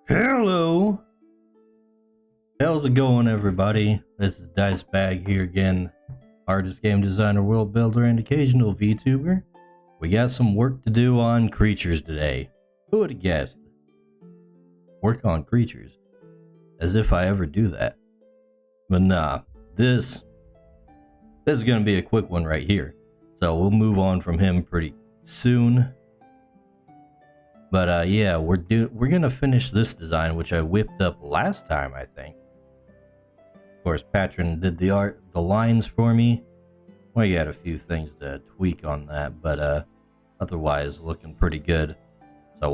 Hello! How's it going, everybody? This is Dice Bag here again, artist, game designer, world builder, and occasional VTuber. We got some work to do on Crytures today. Who would have guessed? Work on Crytures. As if I ever do that. But nah, this is gonna be a quick one right here. So we'll move on from him pretty soon. But yeah, we're gonna finish this design, which I whipped up last time, I think. Of course, Patron did the art, the lines for me. Well, you had a few things to tweak on that, but otherwise looking pretty good. So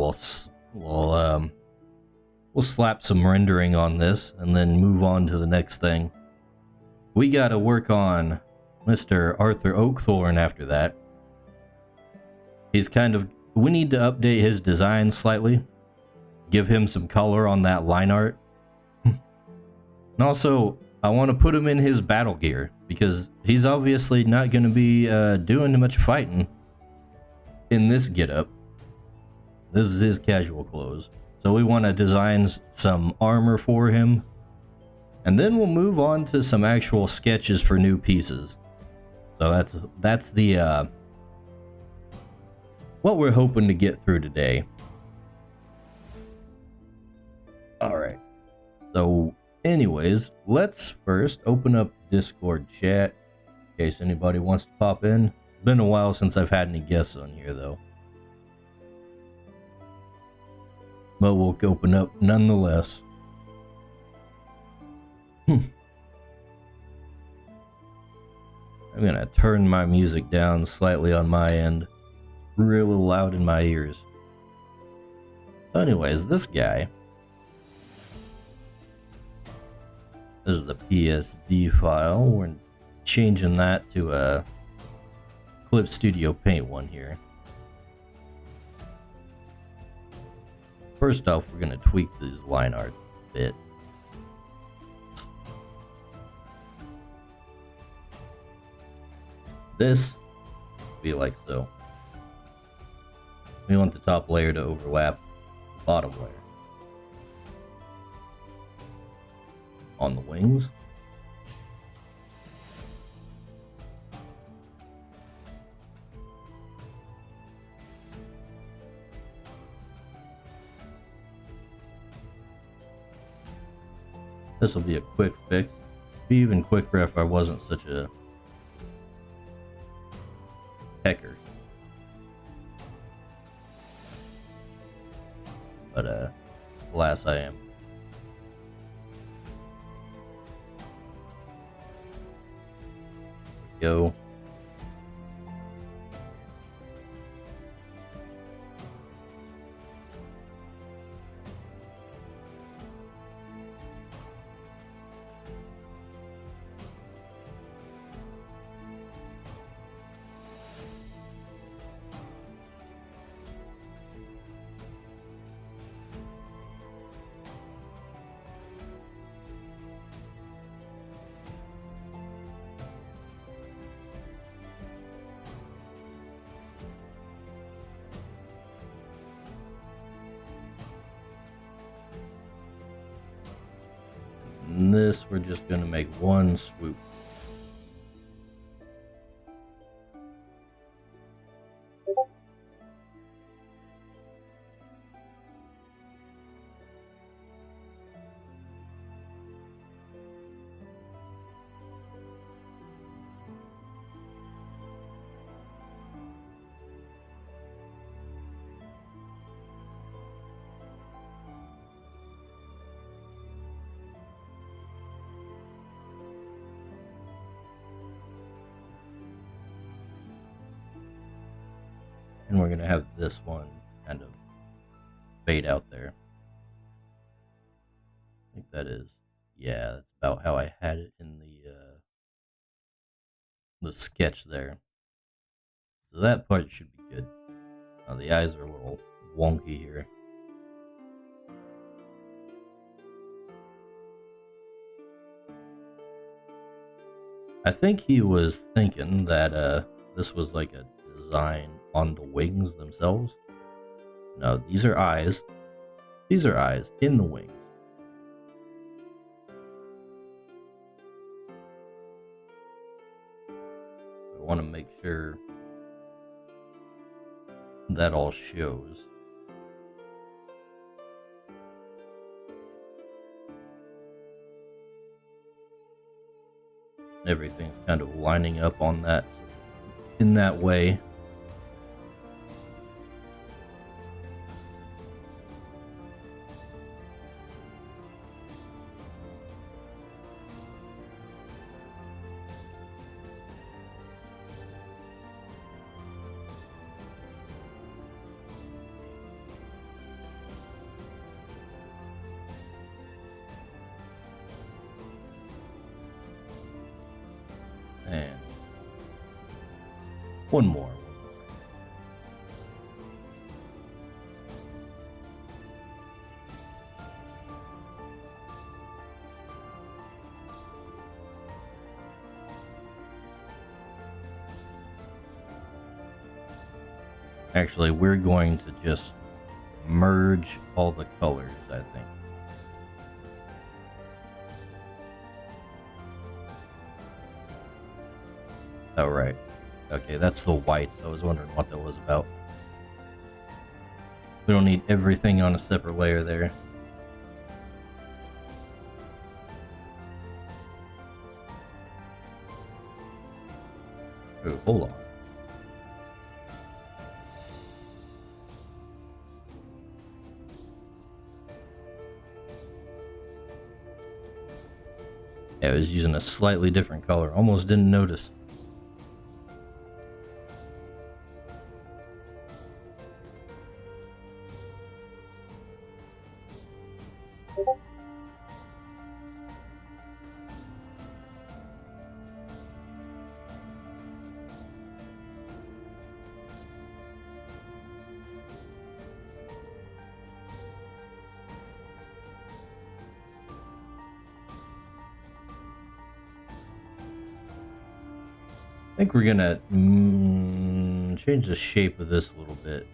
we'll slap some rendering on this and then move on to the next thing. We gotta work on Mr. Arthur Oakthorn after that. He's we need to update his design slightly. Give him some color on that line art. And also, I want to put him in his battle gear, because he's obviously not going to be doing much fighting in this getup. This is his casual clothes. So we want to design some armor for him. And then we'll move on to some actual sketches for new pieces. So that's the what we're hoping to get through today. Alright. So anyways, let's first open up Discord chat in case anybody wants to pop in. It's been a while since I've had any guests on here though. But we'll open up nonetheless. I'm gonna turn my music down slightly on my end. Really loud in my ears. So anyways, this guy. This is the PSD file. We're changing that to a Clip Studio Paint one here. First off, we're going to tweak these line arts a bit. This be like so. We want the top layer to overlap the bottom layer. On the wings. This will be a quick fix. It'd be even quicker if I wasn't such a hecker. But alas, I am. Go. And this, we're just going to make one swoop. And we're going to have this one kind of fade out there. I think that is, yeah, that's about how I had it in the sketch there. So that part should be good. Now the eyes are a little wonky here. I think he was thinking that this was like a design on the wings themselves. No, these are eyes. These are eyes in the wings. I want to make sure that all shows. Everything's kind of lining up on that in that way. And one more. Actually, we're going to just merge all the colors, I think. Oh, right. Okay, that's the whites. I was wondering what that was about. We don't need everything on a separate layer there. Oh, hold on. Yeah, I was using a slightly different color. Almost didn't notice. I think we're gonna change the shape of this a little bit.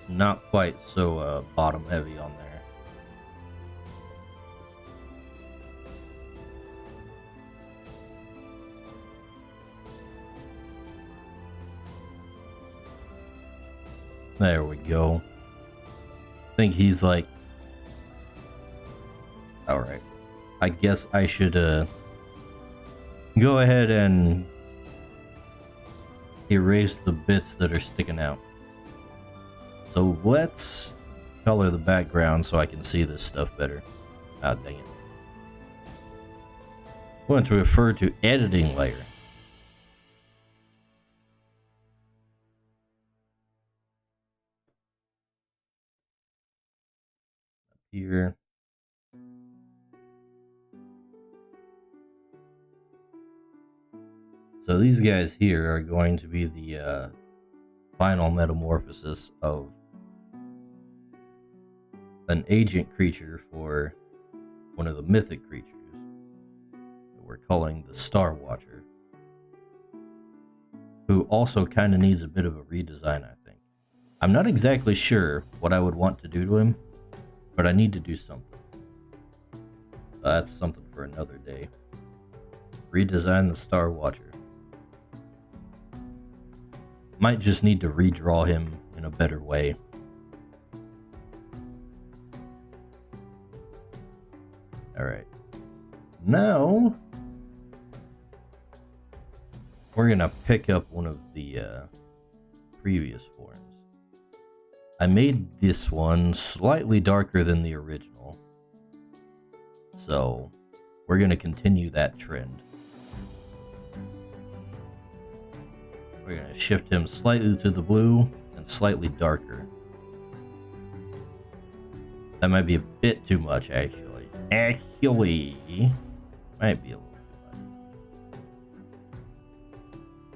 Not quite so bottom heavy on there. There we go. I think he's like... Alright. I guess I should go ahead and erase the bits that are sticking out. So let's color the background so I can see this stuff better. Ah, dang it. I want to refer to editing layer. Up here. So these guys here are going to be the final metamorphosis of an agent creature for one of the mythic creatures that we're calling the Star Watcher, who also kind of needs a bit of a redesign, I think. I'm not exactly sure what I would want to do to him, but I need to do something. That's something for another day. Redesign the Star Watcher. Might just need to redraw him in a better way. Alright. Now, we're gonna pick up one of the previous forms. I made this one slightly darker than the original. So, we're gonna continue that trend. We're going to shift him slightly to the blue and slightly darker. That might be a bit too much, actually. Might be a little too much.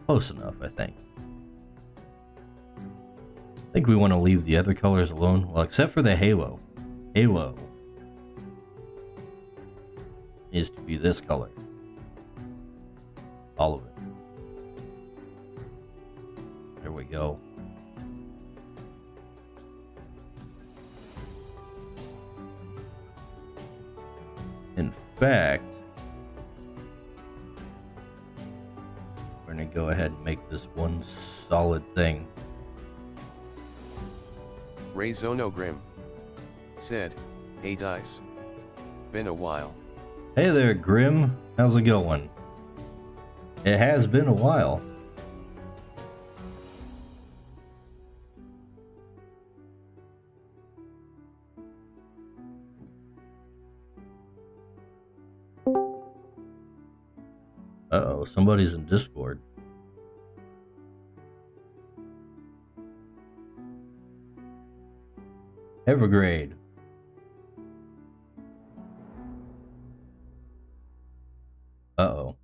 Close enough, I think. I think we want to leave the other colors alone. Well, except for the halo. Halo needs to be this color. All of it. There we go. fact, we're going to go ahead and make this one solid thing. Rayzonogrim said, "Hey Dice. Been a while." Hey there, Grim. How's it going? It has been a while. Uh-oh, somebody's in Discord. Evergrade. Uh-oh.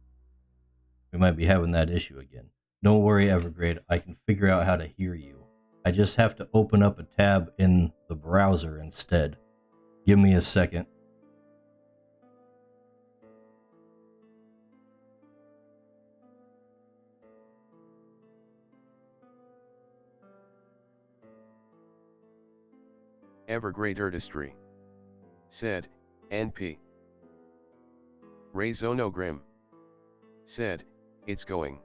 We might be having that issue again. Don't worry, Evergrade. I can figure out how to hear you. I just have to open up a tab in the browser instead. Give me a second. Evergrade Artistry said, "NP." Rayzonogrim said, "It's going.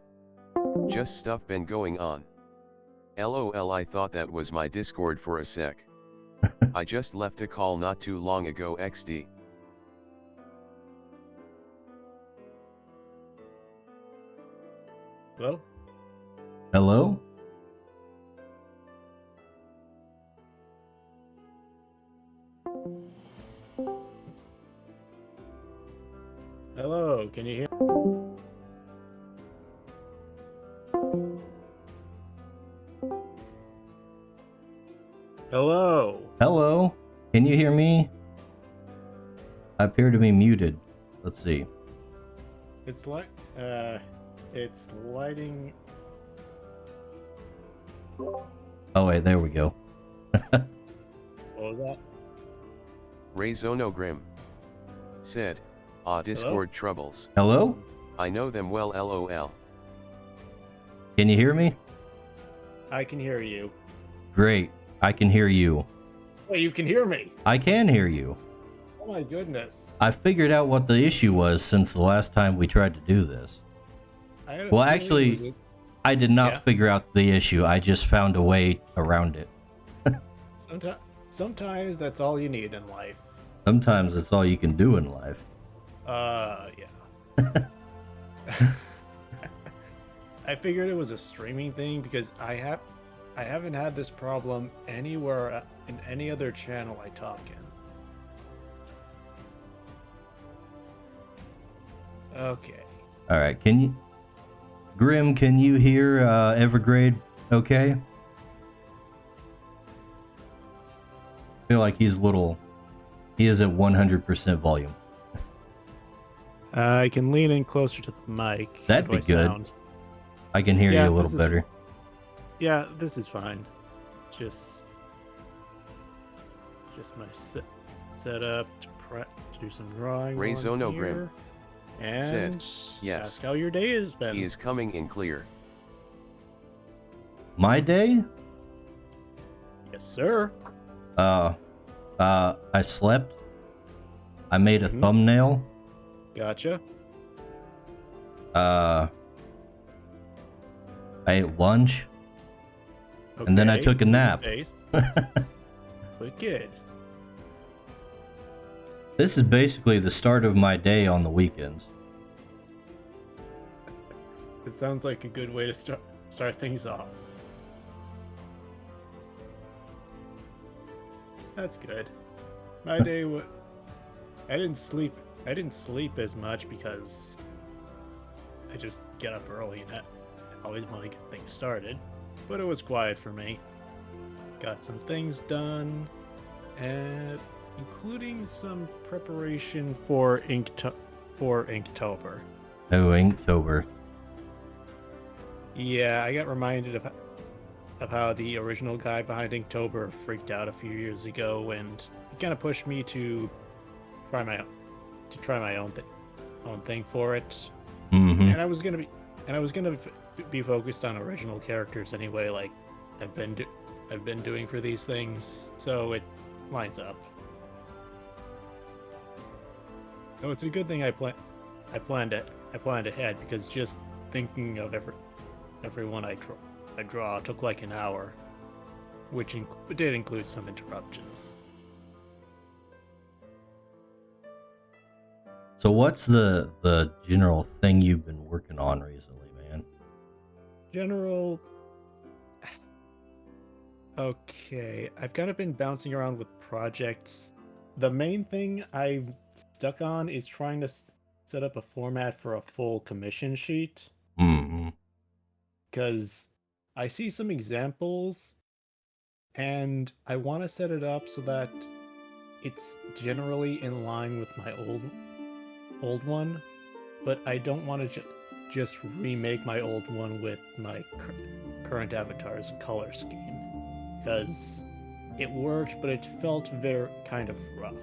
Just stuff been going on. LOL, I thought that was my Discord for a sec. I just left a call not too long ago XD. Hello? Hello? Hello, can you hear? Hello? Hello? Can you hear me? I appear to be muted. Let's see. It's like, it's lighting. Oh wait, there we go. What was that? Rayzonogrim said, "Ah, Discord troubles. Hello? I know them well LOL." Can you hear me? I can hear you. Great. I can hear you. Wait, you can hear me? I can hear you. Oh my goodness. I figured out what the issue was since the last time we tried to do this. I had a Well, feeling actually, it was I did not Yeah. figure out the issue. I just found a way around it. sometimes that's all you need in life. Sometimes that's all you can do in life. Yeah. I figured it was a streaming thing because I haven't had this problem anywhere in any other channel I talk in. Okay. All right, can you, Grim? Can you hear Evergrade? Okay. I feel like he's little. He is at 100% volume. I can lean in closer to the mic. That'd How be do I good. sound? I can hear Yeah, you a this little is- better. Yeah, this is fine. It's just my setup to do some drawing. Rayzonogrim and yes. ask how your day has been. He is coming in clear. My day? Yes, sir. I slept. I made a Mhm. thumbnail. Gotcha. I ate lunch. And then I Okay, took a food nap. space. Wicked. This is basically the start of my day on the weekends. It sounds like a good way to start things off. That's good. My day I didn't sleep as much because I just get up early and I always want to get things started. But it was quiet for me. Got some things done, and including some preparation for Inktober. Oh, Inktober. Yeah, I got reminded of how the original guy behind Inktober freaked out a few years ago, and it kind of pushed me to try my own thing for it. Mm-hmm. And I was gonna be focused on original characters anyway, like I've been doing for these things, so it lines up. Oh, it's a good thing I planned ahead, because just thinking of everyone I draw took like an hour, which did include some interruptions. So what's the general thing you've been working on recently, man? Okay, I've kind of been bouncing around with projects. The main thing I'm stuck on is trying to set up a format for a full commission sheet, Mm-hmm. because I see some examples and I want to set it up so that it's generally in line with my old one, but I don't want to just remake my old one with my current avatar's color scheme, because it worked, but it felt very kind of rough.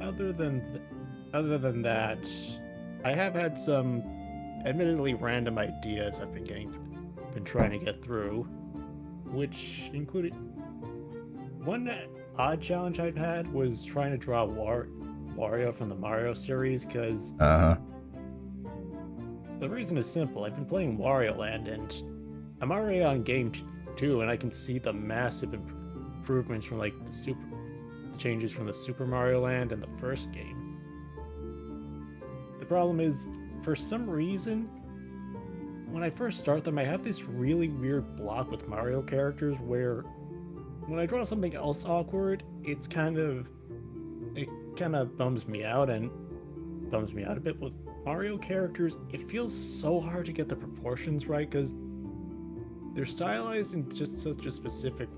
Other than that, I have had some admittedly random ideas I've been trying to get through, which included one odd challenge I've had was trying to draw Wario from the Mario series, because Uh-huh. the reason is simple. I've been playing Wario Land, and I'm already on game 2, and I can see the massive improvements from like the changes from the Super Mario Land and the first game. The problem is, for some reason, when I first start them, I have this really weird block with Mario characters where when I draw something else awkward, it kind of bums me out a bit. With Mario characters, it feels so hard to get the proportions right, because they're stylized in just such a specific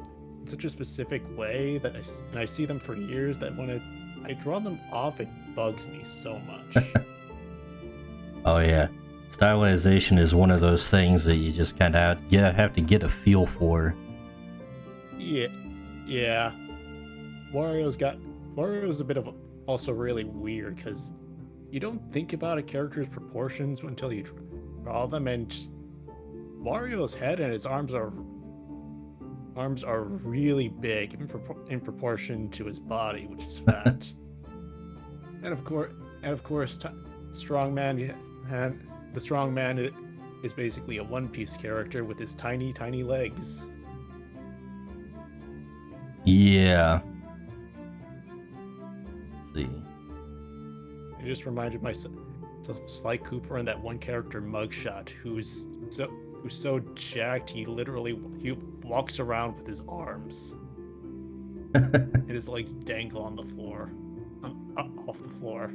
way that I see them for years, that when I draw them off, it bugs me so much. Oh yeah, stylization is one of those things that you just kind of have to get a feel for. Yeah. Wario's a bit of also really weird, because you don't think about a character's proportions until you draw them, and Wario's head and his arms are really big in proportion to his body, which is fat. and of course, Strongman, and the Strongman is basically a One Piece character with his tiny legs. Yeah. Let's see. It just reminded myself of Sly Cooper and that one character Mugshot, who's so jacked he walks around with his arms and his legs dangle on the floor, off the floor.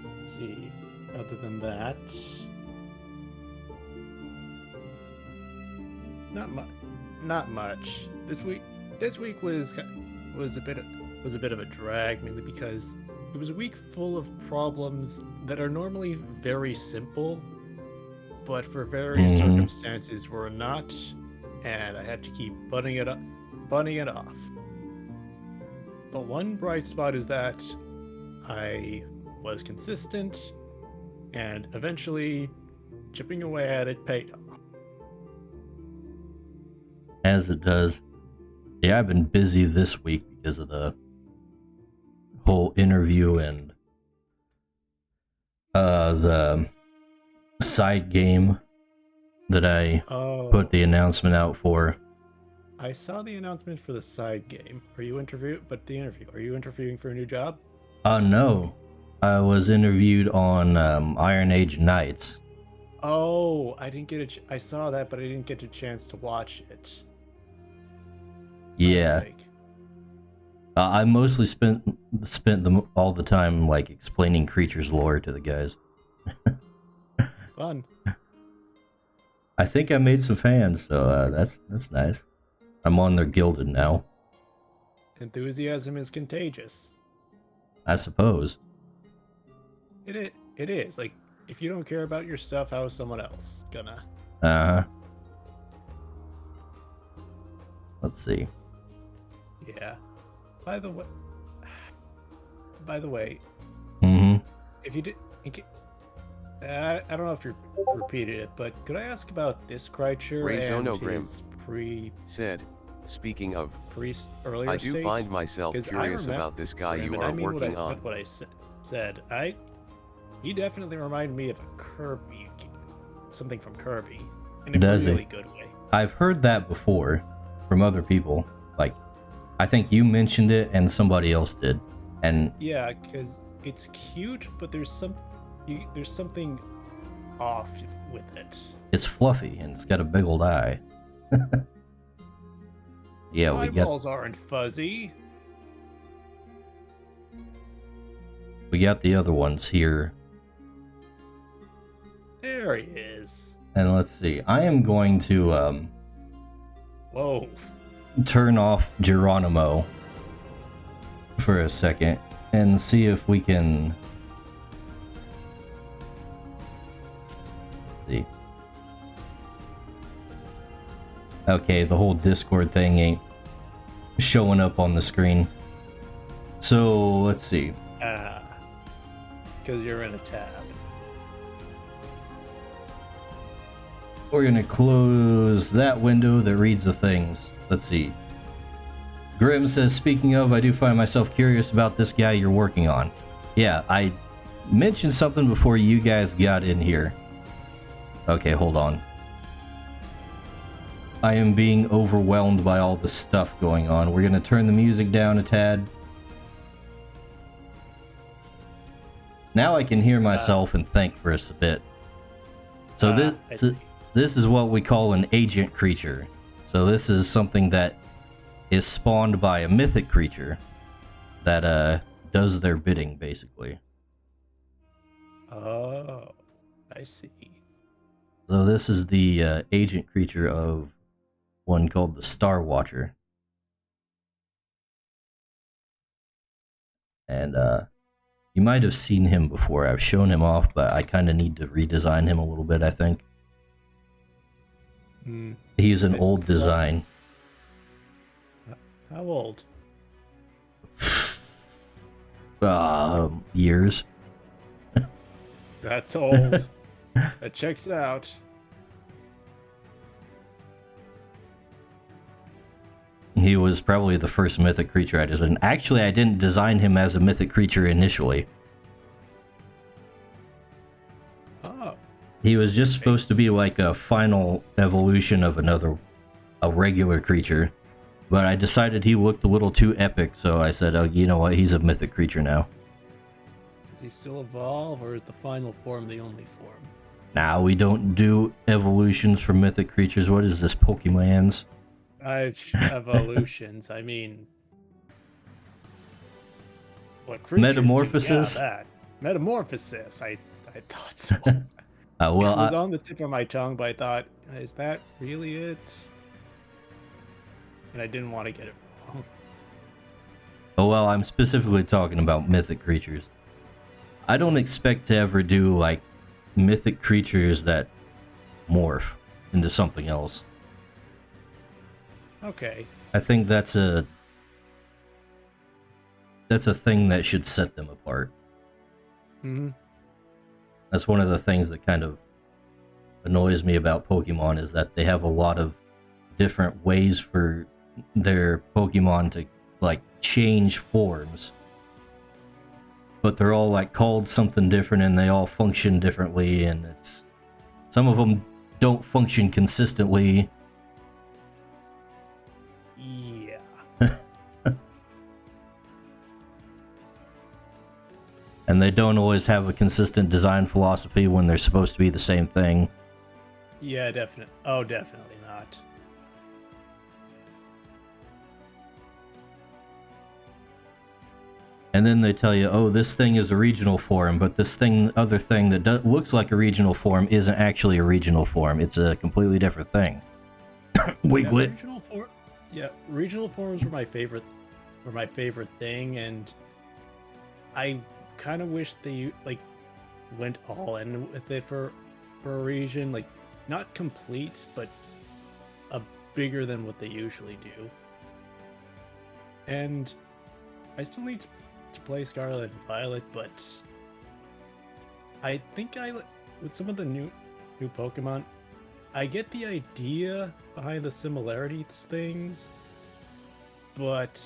Let's see. Other than that, not much. This week was a bit of a drag, mainly because it was a week full of problems that are normally very simple, but for various circumstances were not, and I had to keep bunning it off. The one bright spot is that I was consistent, and eventually chipping away at it paid off. As it does. Yeah, I've been busy this week because of the whole interview and the side game that I put the announcement out for. I saw the announcement for the side game. Are you interviewing for a new job? No. I was interviewed on Iron Age Knights. Oh, I didn't get I saw that, but I didn't get a chance to watch it. Yeah. I mostly spent all the time like explaining Crytures lore to the guys. Fun. I think I made some fans, so that's nice. I'm on their Gilded now. Enthusiasm is contagious. I suppose. It is. Like, if you don't care about your stuff, how is someone else gonna? Uh-huh. Let's see. Yeah. By the way. Mm-hmm. If you did, I don't know if you repeated it, but could I ask about this Cryture and Rayzonogrim his said, speaking of, priest earlier I do state? find myself 'Cause I curious remember about this guy him, you and are I mean working on. what I said. He definitely reminded me of a Kirby, something from Kirby, in a Does really he? good way. I've heard that before from other people. Like, I think you mentioned it and somebody else did. And Yeah, because it's cute, but there's something off with it. it's fluffy and it's got a big old eye. Yeah, Eyeballs aren't fuzzy. we got the other ones here. There he is. And let's see. I am going to Whoa. turn off Geronimo for a second and see if we can see. Okay, the whole Discord thing ain't showing up on the screen. So let's see. Because you're in a tab. We're gonna close that window that reads the things. Let's see. Grim says, speaking of, I do find myself curious about this guy you're working on. Yeah, I mentioned something before you guys got in here. Okay, hold on. I am being overwhelmed by all the stuff going on. We're gonna turn the music down a tad. Now I can hear myself and think for a bit. So this is what we call an agent creature. So this is something that is spawned by a mythic creature that does their bidding, basically. Oh, I see. So this is the agent creature of one called the Star Watcher. And you might have seen him before. I've shown him off, but I kind of need to redesign him a little bit, I think. He's an old design. How old? Years. That's old. That checks out. He was probably the first mythic creature I designed. Actually, I didn't design him as a mythic creature initially. Oh. He was just supposed to be like a final evolution of a regular creature. But I decided he looked a little too epic, so I said, oh, you know what, he's a mythic creature now. Does he still evolve, or is the final form the only form? Nah, we don't do evolutions for mythic creatures. What is this, Pokemans? Evolutions, I mean... What creatures Metamorphosis? do? Yeah, that. Metamorphosis, I thought so. Well, it was on the tip of my tongue, but I thought, is that really it? And I didn't want to get it wrong. Oh, well, I'm specifically talking about mythic creatures. I don't expect to ever do, like, mythic creatures that morph into something else. Okay. I think that's a thing that should set them apart. Mm-hmm. That's one of the things that kind of annoys me about Pokemon, is that they have a lot of different ways for their Pokemon to, like, change forms. But they're all, like, called something different, and they all function differently, and it's... Some of them don't function consistently. Yeah. And they don't always have a consistent design philosophy when they're supposed to be the same thing. Yeah, definitely. Oh, definitely not. And then they tell you, oh, this thing is a regional form, but this other thing that looks like a regional form isn't actually a regional form. It's a completely different thing. Wiglet. Regional forms were my favorite thing, and I kind of wish they went all in with it for a region, like not complete, but a bigger than what they usually do. And I still need to play Scarlet and Violet, but I think I with some of the new Pokemon, I get the idea behind the similarities things, but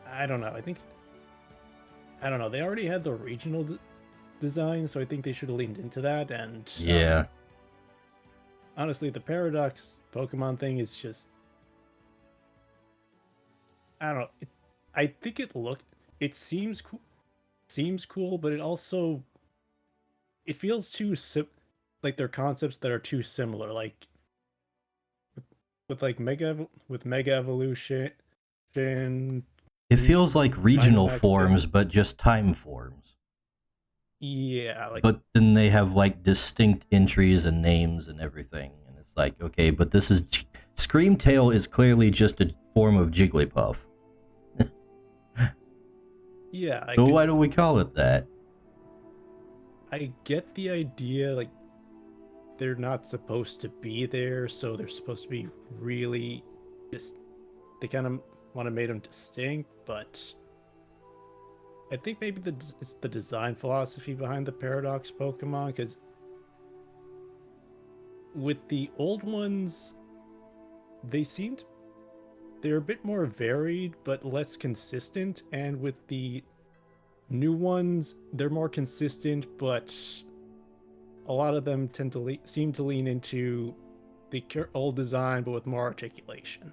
I don't know. I don't know. They already had the regional design, so I think they should have leaned into that. And Yeah. Honestly, the Paradox Pokemon thing is just, I don't know. I think it seems cool, but it feels too like they're concepts that are too similar. Like with Mega Evolution, It feels like regional Dynamax thing. forms, but just time forms. Yeah, like But then they have like distinct entries and names and everything. And it's like, okay, but this is Screamtail is clearly just a form of Jigglypuff. yeah. So why do we call it that? I get the idea, like they're not supposed to be there, so they're supposed to be really just. They kind of want to make them distinct, but I think maybe it's the design philosophy behind the Paradox Pokemon, because with the old ones, they're a bit more varied but less consistent, and with the new ones, they're more consistent, but a lot of them seem to lean into the old design but with more articulation.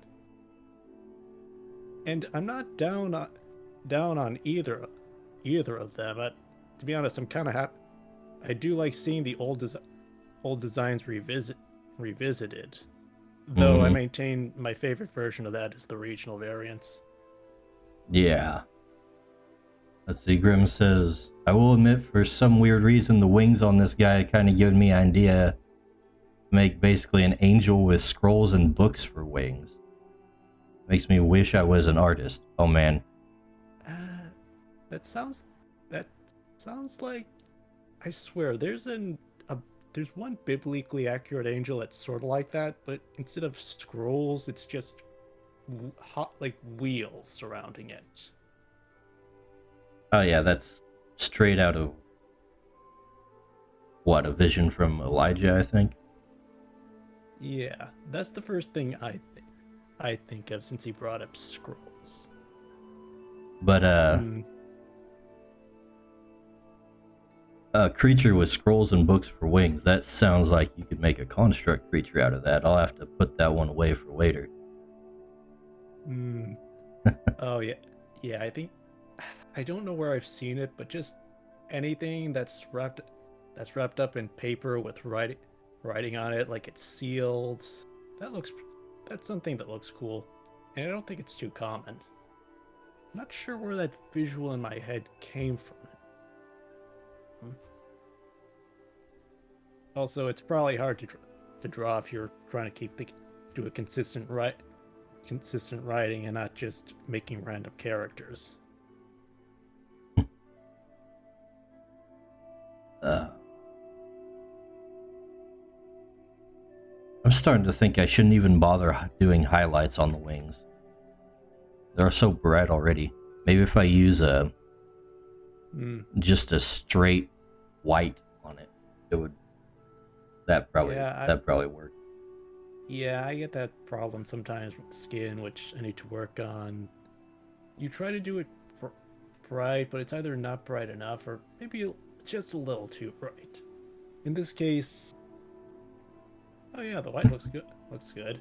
And I'm not down on either of them. But to be honest, I'm kind of happy. I do like seeing the old designs revisited. Though I maintain my favorite version of that is the regional variants. Yeah. Let's see, Grim says, I will admit for some weird reason the wings on this guy kind of given me an idea to make basically an angel with scrolls and books for wings. Makes me wish I was an artist. Oh man. That sounds like, I swear there's one biblically accurate angel that's sort of like that, but instead of scrolls, it's just like wheels surrounding it. Oh yeah, that's straight out of what, a vision from Elijah, I think. Yeah, that's the first thing I think of since he brought up scrolls. But a creature with scrolls and books for wings, that sounds like you could make a construct creature out of that. I'll have to put that one away for later. Oh yeah, I don't know where I've seen it, but just anything that's wrapped up in paper with writing on it, like it's sealed. That's something that looks cool, and I don't think it's too common. I'm not sure where that visual in my head came from. Also, it's probably hard to draw if you're trying to do a consistent writing and not just making random characters. I'm starting to think I shouldn't even bother doing highlights on the wings. They're so bright already. Maybe if I use just a straight white on it, that probably work. Yeah, I get that problem sometimes with skin, which I need to work on. You try to do it bright, but it's either not bright enough or maybe just a little too bright. In this case, oh yeah, the white looks good. Looks good.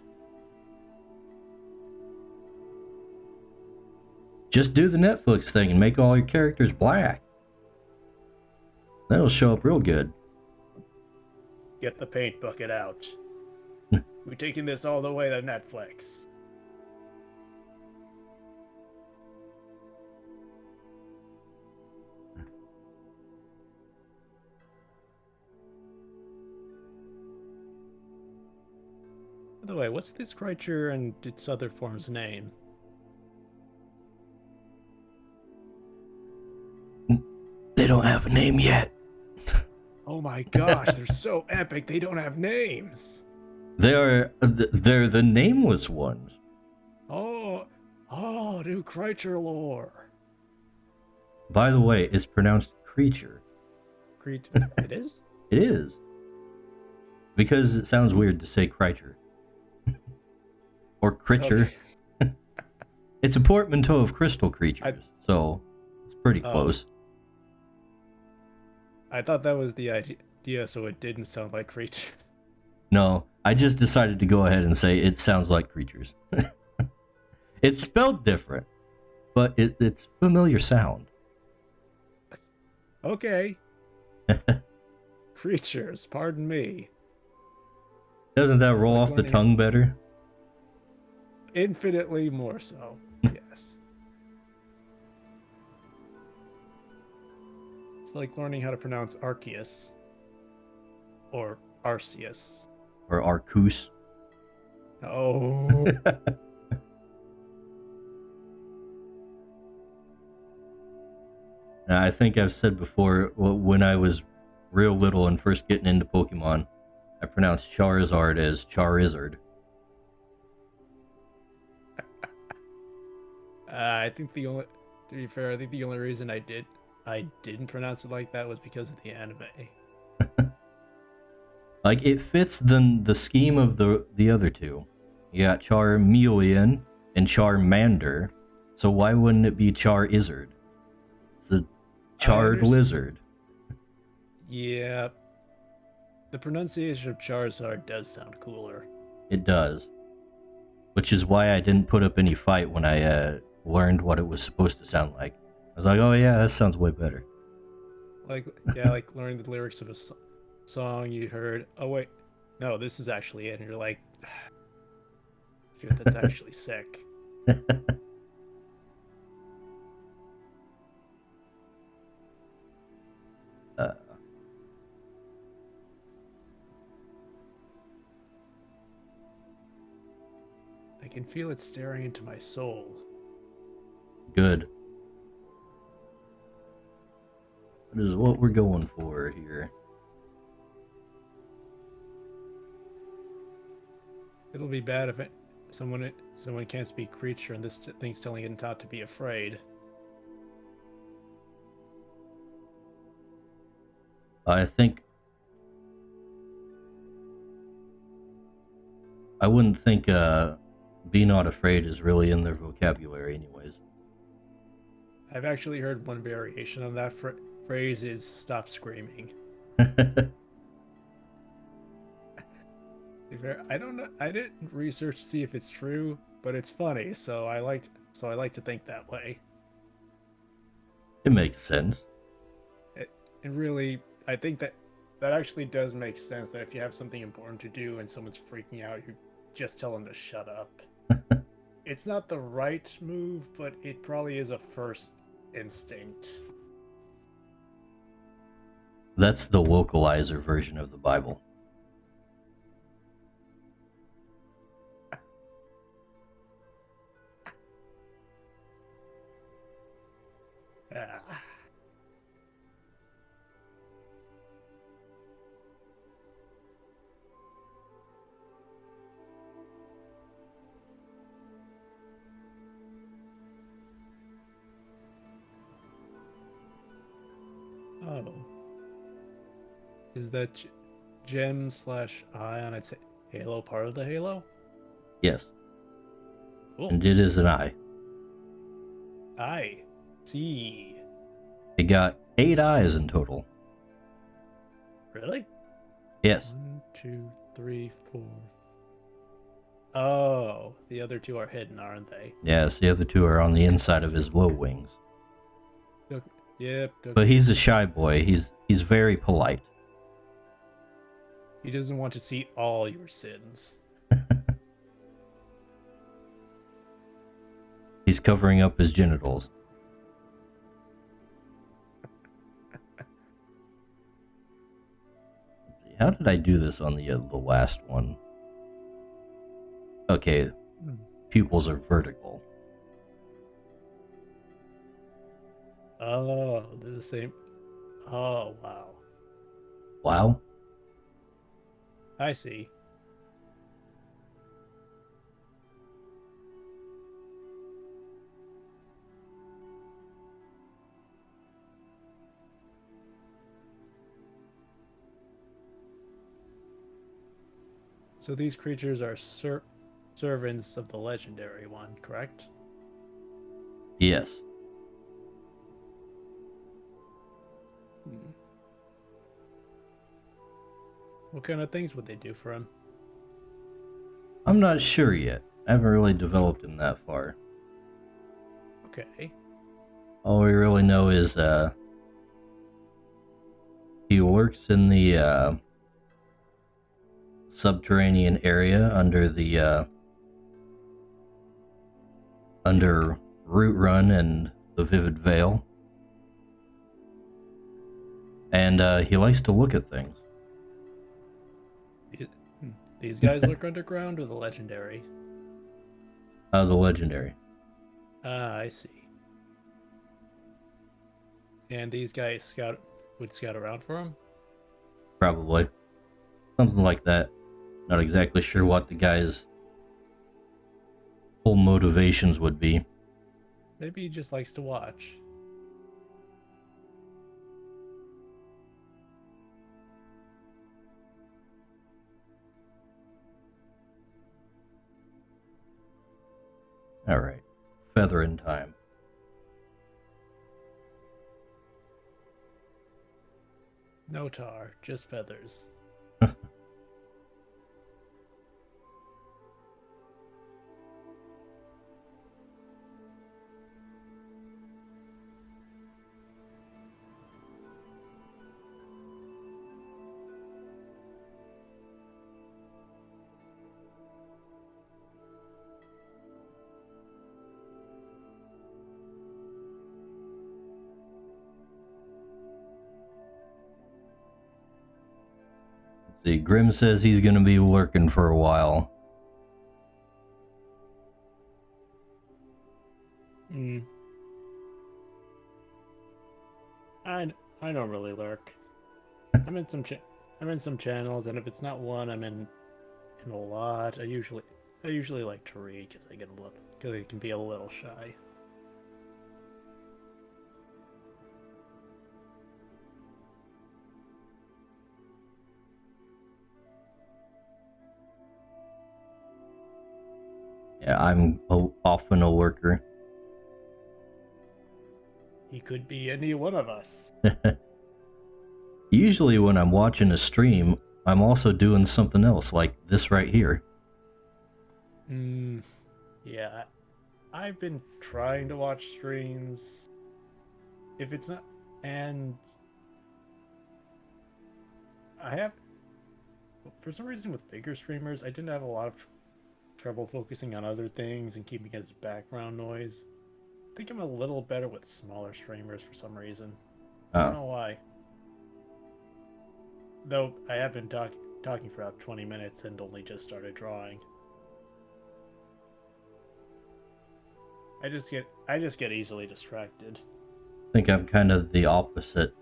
Just do the Netflix thing and make all your characters black. That'll show up real good. Get the paint bucket out. We're taking this all the way to Netflix. By the way, what's this creature and its other form's name? They don't have a name yet. Oh my gosh, they're so epic. They don't have names. They're the nameless ones. Oh, new creature lore. By the way, it's pronounced creature. It is? It is. Because it sounds weird to say Cryture. Or Cryture. Okay. It's a portmanteau of crystal creatures, so it's pretty close. I thought that was the idea, so it didn't sound like creature. No, I just decided to go ahead and say it sounds like Creatures. It's spelled different, but it's familiar sound. Okay. Creatures, pardon me. Doesn't that roll Like off the learning- tongue better? Infinitely more so. Yes. It's like learning how to pronounce Arceus. Or Arceus. Or Arcus. Oh. I think I've said before, when I was real little and first getting into Pokemon, I pronounced Charizard as Charizard. I think the only, to be fair, I think the only reason I didn't pronounce it like that was because of the anime. Like, it fits the scheme of the other two. You got Charmeleon and Charmander, so why wouldn't it be Charizard? It's a charred lizard. Yeah. The pronunciation of Charizard does sound cooler. It does. Which is why I didn't put up any fight when I learned what it was supposed to sound like. I was like, oh yeah, that sounds way better. Like, yeah, like learning the lyrics of a song you heard. Oh wait, no, this is actually it. And you're like, shit, that's actually sick. I can feel it staring into my soul. Good. That is what we're going for here. It'll be bad if someone can't speak creature and this thing's telling it not to be afraid. I think I wouldn't think be not afraid is really in their vocabulary anyways. I've actually heard one variation on that phrase is stop screaming. I don't know. I didn't research to see if it's true, but it's funny, so I like to think that way. It makes sense. And really, I think that actually does make sense, that if you have something important to do and someone's freaking out, you just tell them to shut up. It's not the right move, but it probably is a first instinct. That's the localizer version of the Bible. Oh. Is that gem / eye on its halo part of the halo? Yes. Cool. And it is an eye. I see. It got 8 eyes in total. Really? Yes. 1, 2, 3, 4. Oh, the other two are hidden, aren't they? Yes, the other 2 are on the inside of his low wings. Yep. But he's a shy boy. He's very polite. He doesn't want to see all your sins. He's covering up his genitals. Let's see. How did I do this on the last one? Okay. Pupils are vertical. Oh, they're the same. Oh, wow. Wow. I see. So these creatures are servants of the legendary one, correct? Yes. What kind of things would they do for him? I'm not sure yet. I haven't really developed him that far. Okay. All we really know is he lurks in the subterranean area under the under Root Run and the Vivid Veil. And he likes to look at things. These guys look underground or the legendary? The legendary. Ah, I see. And these guys would scout around for him? Probably. Something like that. Not exactly sure what the guy's full motivations would be. Maybe he just likes to watch. Alright. Feather in time. No tar, just feathers. See, Grim says he's gonna be lurking for a while. I don't really lurk. I'm in some channels, and if it's not one, I'm in a lot. I usually like to read because I can be a little shy. Yeah, I'm often a lurker. He could be any one of us. Usually when I'm watching a stream, I'm also doing something else, like this right here. Yeah. I've been trying to watch streams. If it's not... And... I have... For some reason with bigger streamers, I tend to have a lot of trouble focusing on other things and keeping it as background noise. I think I'm a little better with smaller streamers for some reason. I don't know why. Though I have been talking for about 20 minutes and only just started drawing. I just get easily distracted. I think I'm kind of the opposite.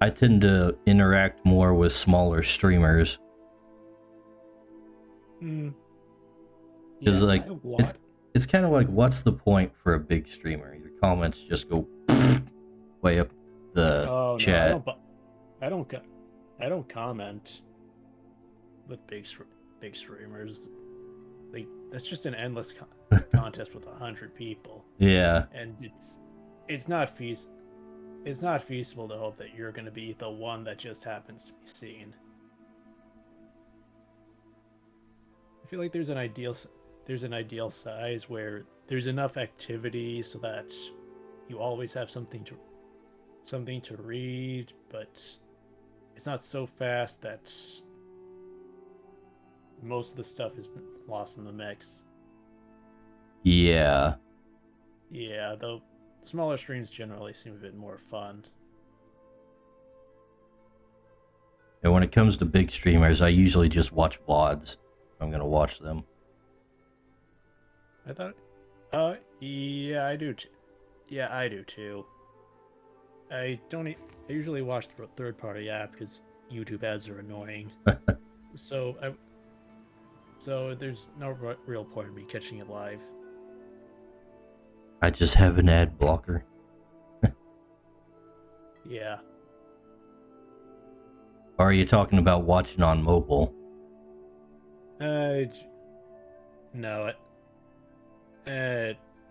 I tend to interact more with smaller streamers. Because it's kind of like, what's the point for a big streamer? Your comments just go way up the chat. No, I don't comment with big streamers. That's just an endless contest with 100 people. Yeah, and it's not feasible to hope that you're going to be the one that just happens to be seen. I feel like there's an ideal size where there's enough activity so that you always have something to read, but it's not so fast that most of the stuff is lost in the mix. Yeah, though smaller streams generally seem a bit more fun. and when it comes to big streamers, I usually just watch VODs. I'm gonna watch them. I thought, yeah, I do. Yeah, I do too. I usually watch the third-party app because YouTube ads are annoying. so there's no real point in me catching it live. I just have an ad blocker. Yeah. Or are you talking about watching on mobile? No,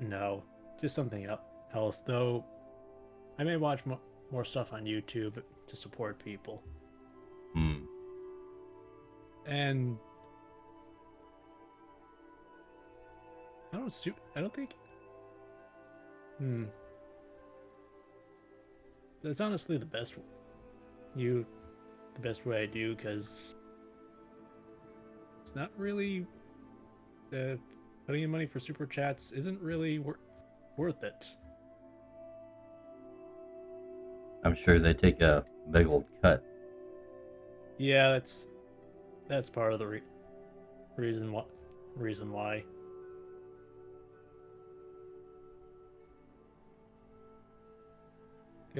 no, just something else. Though I may watch more stuff on YouTube to support people. Hmm. And I don't think. That's honestly the best way I do, because it's not really putting in money for super chats isn't really worth it. I'm sure they take a big old cut. Yeah, that's part of the reason why. Reason why.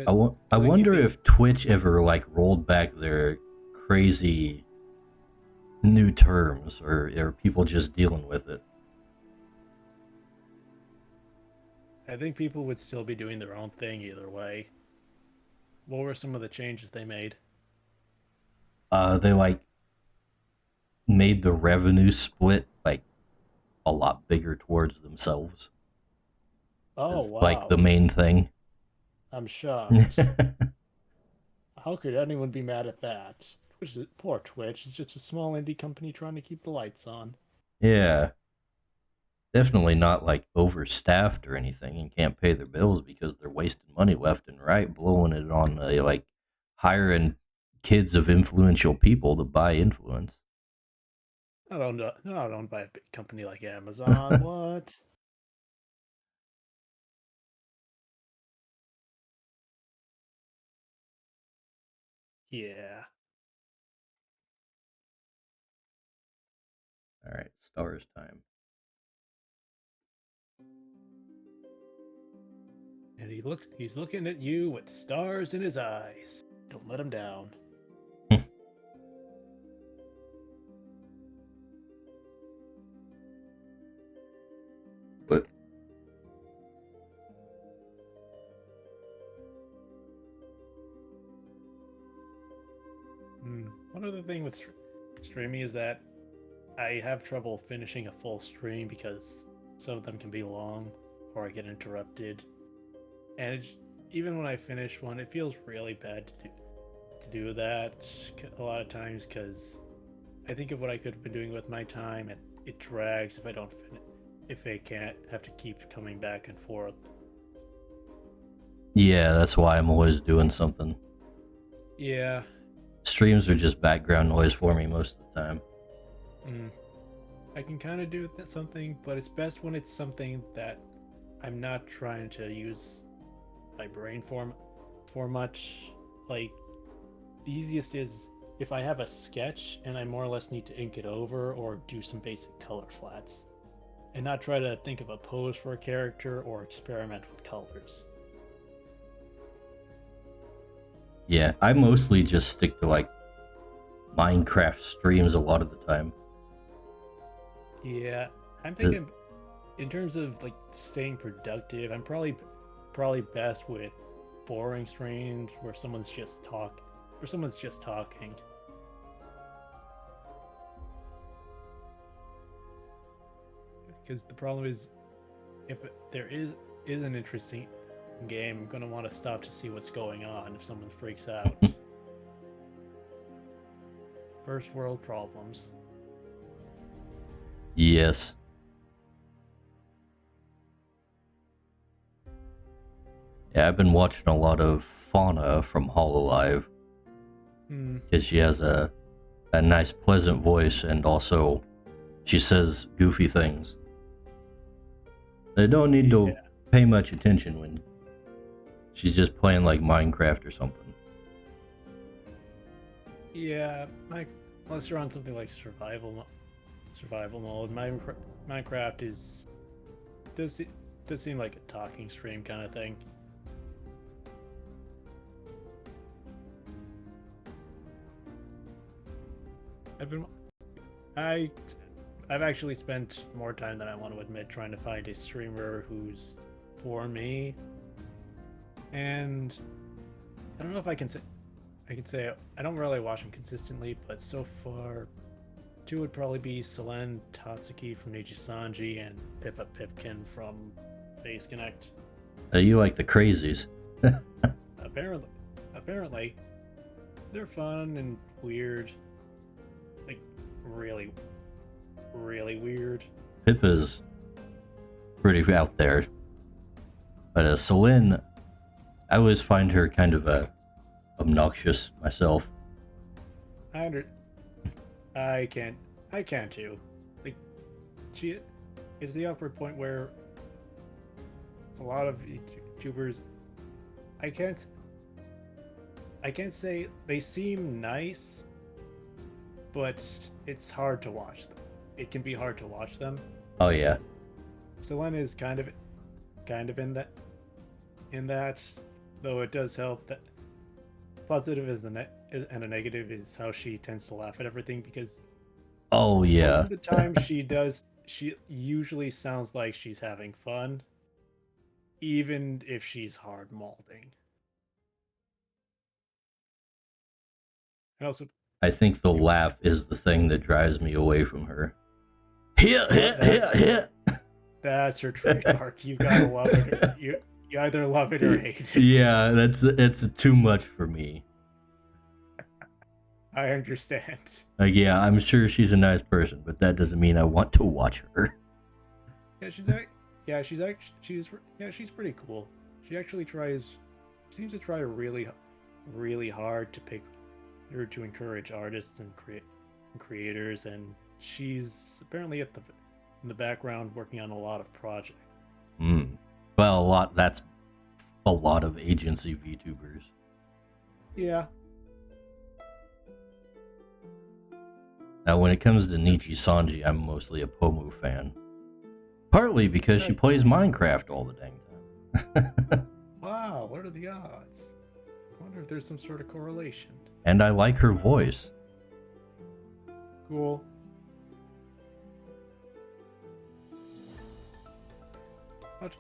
I Like wonder if Twitch ever like rolled back their crazy new terms, or are people just dealing with it? I think people would still be doing their own thing either way. What were some of the changes they made? They like made the revenue split like a lot bigger towards themselves. Oh Is like the wow, main thing. I'm shocked. How could anyone be mad at that? Poor Twitch. It's just a small indie company trying to keep the lights on. Yeah, definitely not like overstaffed or anything and can't pay their bills because they're wasting money left and right, blowing it on like hiring kids of influential people to buy influence. Not owned by a big company like Amazon. What? Yeah. All right, stars time. And he's looking at you with stars in his eyes. Don't let him down. But One other thing with streaming is that I have trouble finishing a full stream because some of them can be long or I get interrupted. And even when I finish one, it feels really bad to do that a lot of times, because I think of what I could have been doing with my time, and it drags if I don't finish. If I can't have to keep coming back and forth. yeah, that's why I'm always doing something. Yeah. Streams are just background noise for me most of the time. I can kind of do something, but it's best when it's something that I'm not trying to use my brain for much. Like, the easiest is if I have a sketch and I more or less need to ink it over or do some basic color flats, and not try to think of a pose for a character or experiment with colors. Yeah, I mostly just stick to like Minecraft streams a lot of the time. Yeah, I'm thinking in terms of like staying productive, I'm probably best with boring streams where someone's just talking. Because the problem is, if there is an interesting game, I'm gonna want to stop to see what's going on if someone freaks out. First world problems. Yes. Yeah, I've been watching a lot of Fauna from Hololive because she has a nice, pleasant voice, and also she says goofy things. They don't need to pay much attention when she's just playing like Minecraft or something. Yeah, unless you're on something like survival mode, Minecraft does seem like a talking stream kind of thing. I've actually spent more time than I want to admit trying to find a streamer who's for me, and I don't know if I can say I don't really watch them consistently, but so far two would probably be Selene Tatsuki from Nijisanji and Pippa Pipkin from Base Connect. You like the crazies. Apparently, they're fun and weird. Like, really, really weird. Pippa's pretty out there. But Selene, I always find her kind of obnoxious myself. I can't too. Like, she is the awkward point where a lot of YouTubers, I can't say they seem nice, but it's hard to watch them. It can be hard to watch them. Oh yeah. Selene is kind of in that, though it does help that positive is and a negative is how she tends to laugh at everything, because Oh yeah. most of the time she usually sounds like she's having fun, even if she's hard malding. And also, I think the laugh is the thing that drives me away from her. Hit. that's her trademark. You gotta love it. You either love it or hate it. Yeah, it's too much for me. I understand. Like, yeah, I'm sure she's a nice person, but that doesn't mean I want to watch her. Yeah, she's pretty cool. She actually seems to try really, really hard to encourage artists and creators, and she's apparently in the background working on a lot of projects. Well, that's a lot of agency VTubers. Yeah. Now, when it comes to Nichi Sanji, I'm mostly a Pomu fan. Partly because she plays Minecraft all the dang time. Wow, what are the odds? I wonder if there's some sort of correlation. And I like her voice. Cool.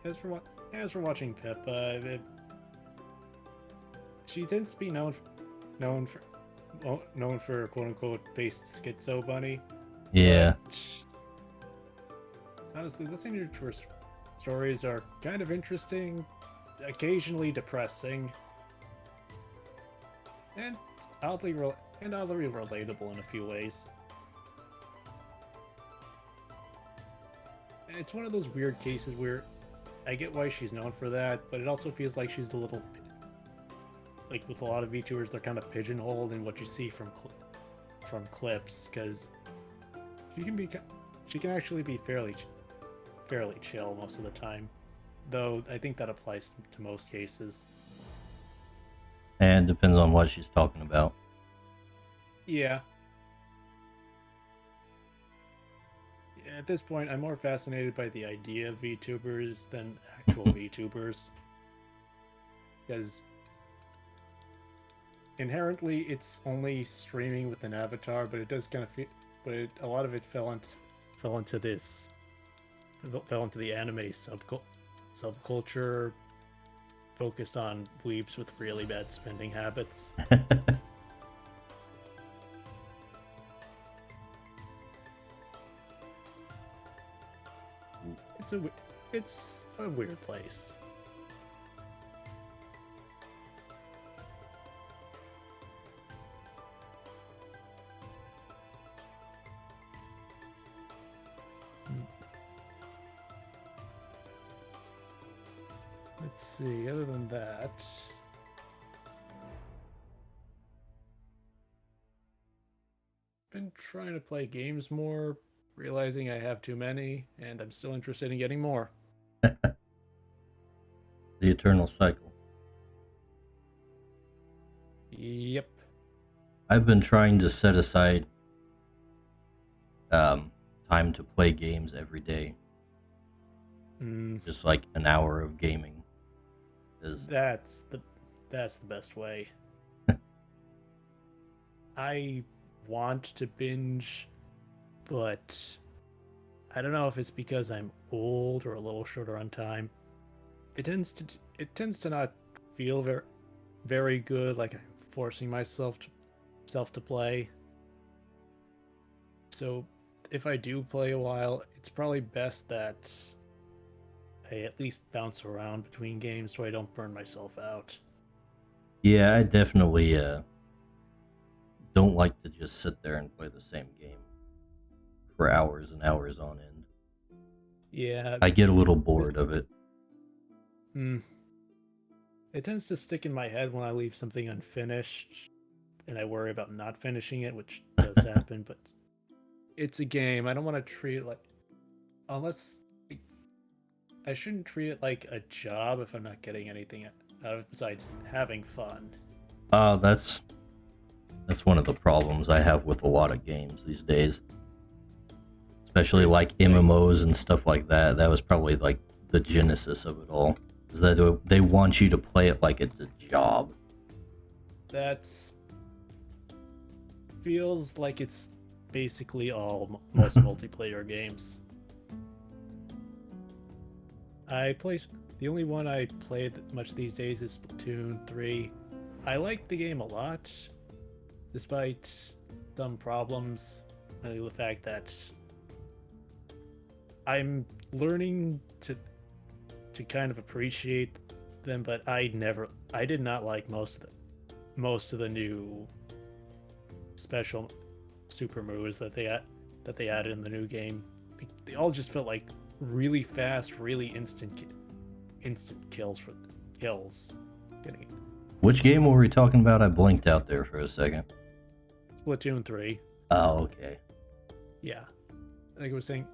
As for watching Pippa, she tends to be known for quote unquote based schizo bunny. Yeah. But, honestly, listening to her stories are kind of interesting, occasionally depressing, and oddly relatable in a few ways. And it's one of those weird cases where I get why she's known for that, but it also feels like she's like with a lot of VTubers, they're kind of pigeonholed in what you see from clips, because she can actually be fairly chill most of the time, though I think that applies to most cases. And depends on what she's talking about. Yeah. At this point, I'm more fascinated by the idea of VTubers than actual VTubers, because inherently it's only streaming with an avatar, but it does kind of feel, a lot of it fell into the anime subculture focused on weebs with really bad spending habits. It's a weird place. Let's see, other than that, been trying to play games more, realizing I have too many, and I'm still interested in getting more. The eternal cycle. Yep. I've been trying to set aside time to play games every day. Just like an hour of gaming. That's the best way. I want to binge, but I don't know if it's because I'm old or a little shorter on time. It tends to not feel very good, like I'm forcing myself to play. So if I do play a while, it's probably best that I at least bounce around between games so I don't burn myself out. Yeah, I definitely don't like to just sit there and play the same game for hours and hours on end. Yeah. I get a little bored of it. It tends to stick in my head when I leave something unfinished and I worry about not finishing it, which does happen, but it's a game. I don't want to treat it like, unless I shouldn't treat it like a job if I'm not getting anything out of it besides having fun. That's one of the problems I have with a lot of games these days. Especially like MMOs and stuff like that. That was probably like the genesis of it all. Is that they want you to play it like it's a job. That's feels like it's basically all most multiplayer games. The only one I play much these days is Splatoon 3. I like the game a lot, despite some problems. The fact that I'm learning to kind of appreciate them, but I did not like most of the new special super moves that they added in the new game. They all just felt like really fast, really instant kills for kills. Which game were we talking about? I blinked out there for a second. Splatoon 3. Oh, okay. Yeah. Like I was saying,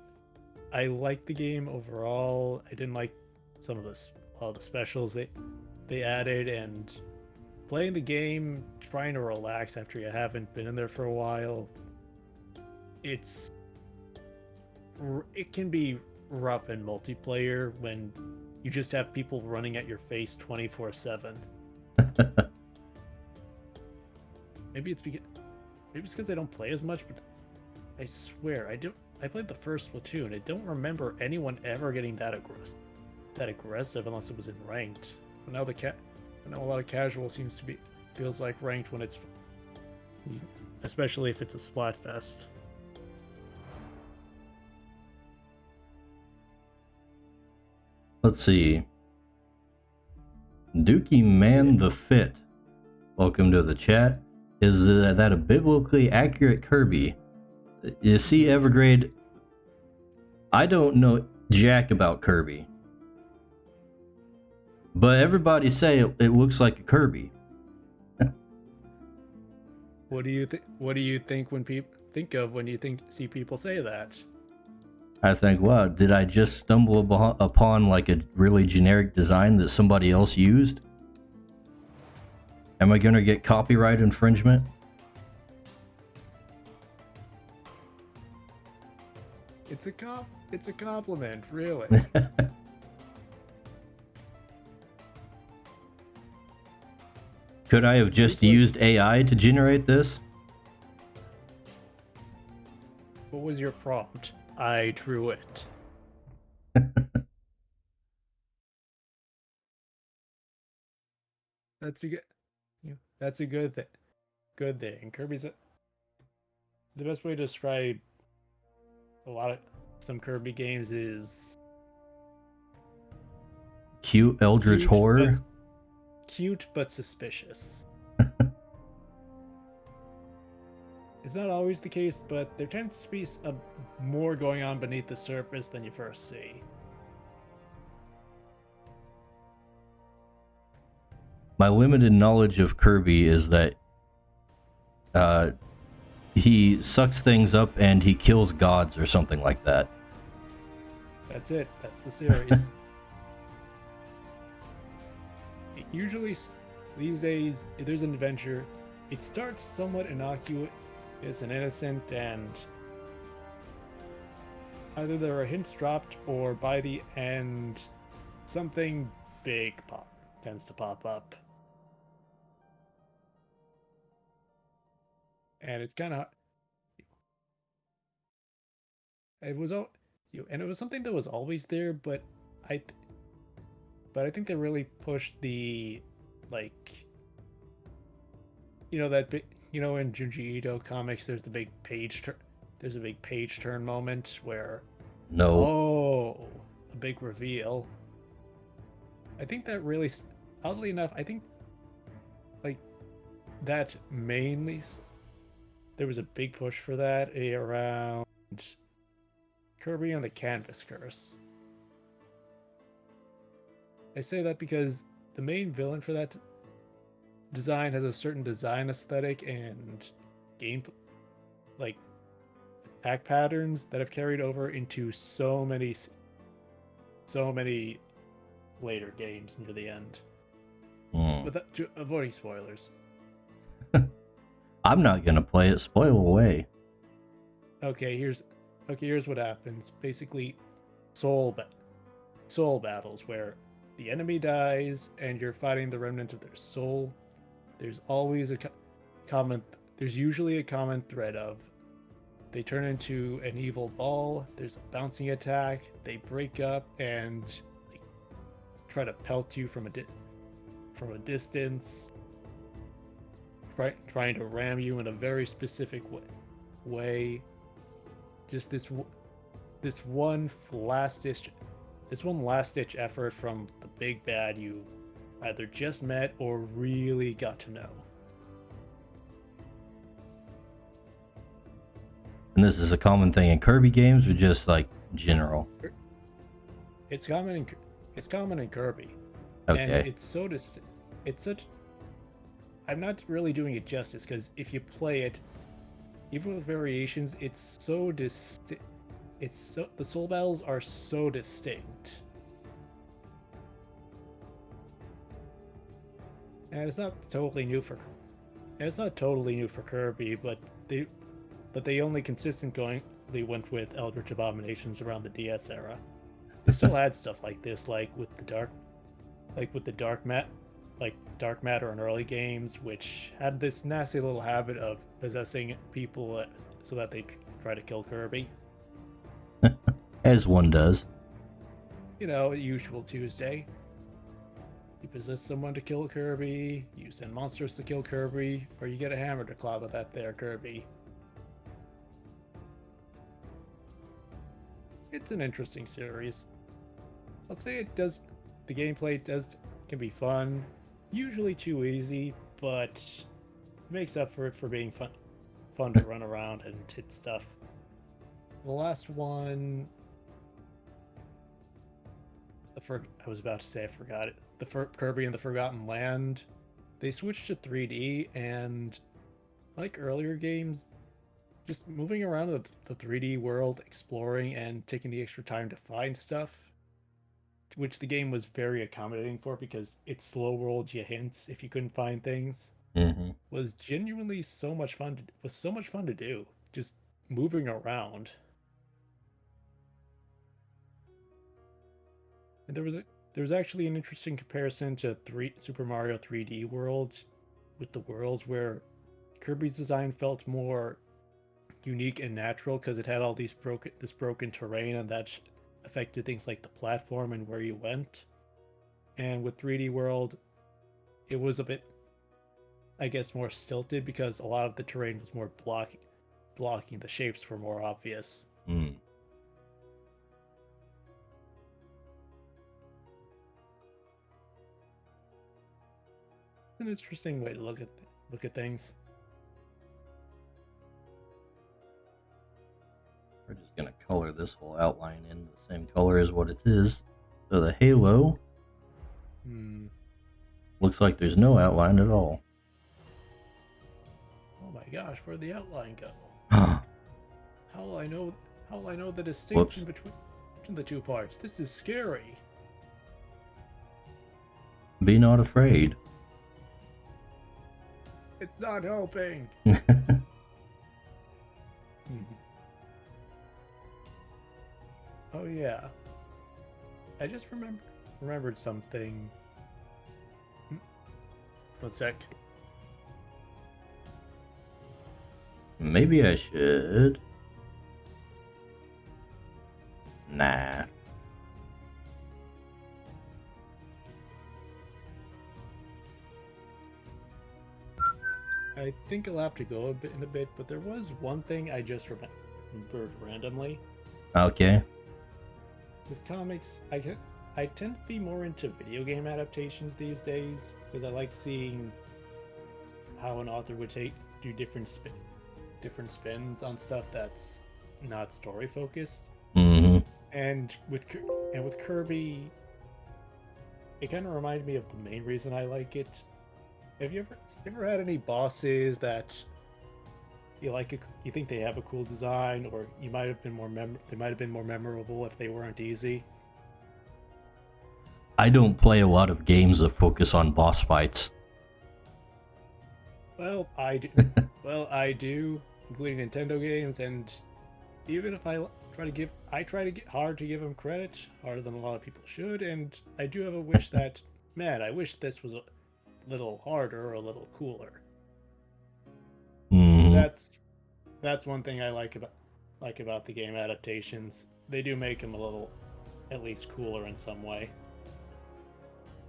I liked the game overall. I didn't like some of all the specials they added, and playing the game, trying to relax after you haven't been in there for a while, it can be rough in multiplayer when you just have people running at your face 24/7. Maybe it's because I don't play as much, but I swear I played the first Splatoon. I don't remember anyone ever getting that aggressive unless it was in ranked. But now a lot of casual feels like ranked when it's, especially if it's a Splatfest. Let's see. Dookie Man the Fit. Welcome to the chat. Is that a biblically accurate Kirby? You see, Evergrade, I don't know jack about Kirby. But everybody say it looks like a Kirby. What do you think? What do you think when people think of when you see people say that? I think, wow, did I just stumble upon like a really generic design that somebody else used? Am I gonna get copyright infringement? It's a compliment, really. Could I have just used AI to generate this? What was your prompt? I drew it. That's a good thing. Good thing. The best way to describe some Kirby games is Cute eldritch horror. Cute but suspicious. It's not always the case, but there tends to be more going on beneath the surface than you first see. My limited knowledge of Kirby is that he sucks things up and he kills gods or something like that. That's it. That's the series. Usually, these days, if there's an adventure, it starts somewhat innocuous and innocent, and either there are hints dropped or by the end, something big tends to pop up. And it's kind of it was something that was always there, but I think they really pushed the, like, in Junji Ito comics, there's the big there's a big page turn moment where No. oh, a big reveal. I think that really, oddly enough, I think like that mainly there was a big push for that around Kirby and the Canvas Curse. I say that because the main villain for that design has a certain design aesthetic and game like attack patterns that have carried over into so many later games near the end. Without avoiding spoilers. I'm not gonna play it. Spoil away. Okay, here's what happens. Basically, soul battles where the enemy dies and you're fighting the remnant of their soul. There's always there's usually a common thread of they turn into an evil ball, there's a bouncing attack, they break up and like, try to pelt you from a distance, trying to ram you in a very specific way. Just this one last ditch effort from the big bad you either just met or really got to know. And this is a common thing in Kirby games, or just like general? It's common in Kirby. Okay. And it's such. I'm not really doing it justice because if you play it, even with variations, it's so distinct. The soul battles are so distinct. And it's not totally new for Kirby, but they only consistently went with Eldritch Abominations around the DS era. They still had stuff like this, like with the dark matter in early games, which had this nasty little habit of possessing people so that they try to kill Kirby. As one does. You know, usual Tuesday. You possess someone to kill Kirby, you send monsters to kill Kirby, or you get a hammer to clobber that there Kirby. It's an interesting series. I'll say the gameplay can be fun, usually too easy, but it makes up for it for being fun to run around and hit stuff. The last one, I was about to say I forgot it. The Kirby and the Forgotten Land, they switched to 3D, and like earlier games, just moving around the 3D world, exploring and taking the extra time to find stuff, which the game was very accommodating for because it slow rolled you hints if you couldn't find things, was genuinely so much fun to do. Just moving around. And there was actually an interesting comparison to Super Mario 3D World, with the worlds where Kirby's design felt more unique and natural because it had all this broken terrain, and that affected things like the platform and where you went. And with 3D World, it was a bit, I guess, more stilted because a lot of the terrain was more blocking. The shapes were more obvious. An interesting way to look at things. We're just gonna color this whole outline in the same color as what it is. So the halo looks like there's no outline at all. Oh my gosh, where'd the outline go? How will I know the distinction between the two parts? This is scary. Be not afraid. It's not helping. Oh yeah. I just remembered something. One sec. Maybe I should. Nah. I think I'll have to go in a bit, but there was one thing I just remembered randomly. Okay. With comics, I tend to be more into video game adaptations these days because I like seeing how an author would do different spins on stuff that's not story focused. Mm-hmm. And with Kirby, it kind of reminded me of the main reason I like it. Have you ever had any bosses that you think they have a cool design, or you might have been they might have been more memorable if they weren't easy? I don't play a lot of games that focus on boss fights. Well, I do. Well, I do, including Nintendo games, and even if I try to get hard to give them credit, harder than a lot of people should, and I do have a wish that, man, I wish this was a little harder or a little cooler. Mm-hmm. That's one thing I like about the game adaptations. They do make them a little, at least, cooler in some way.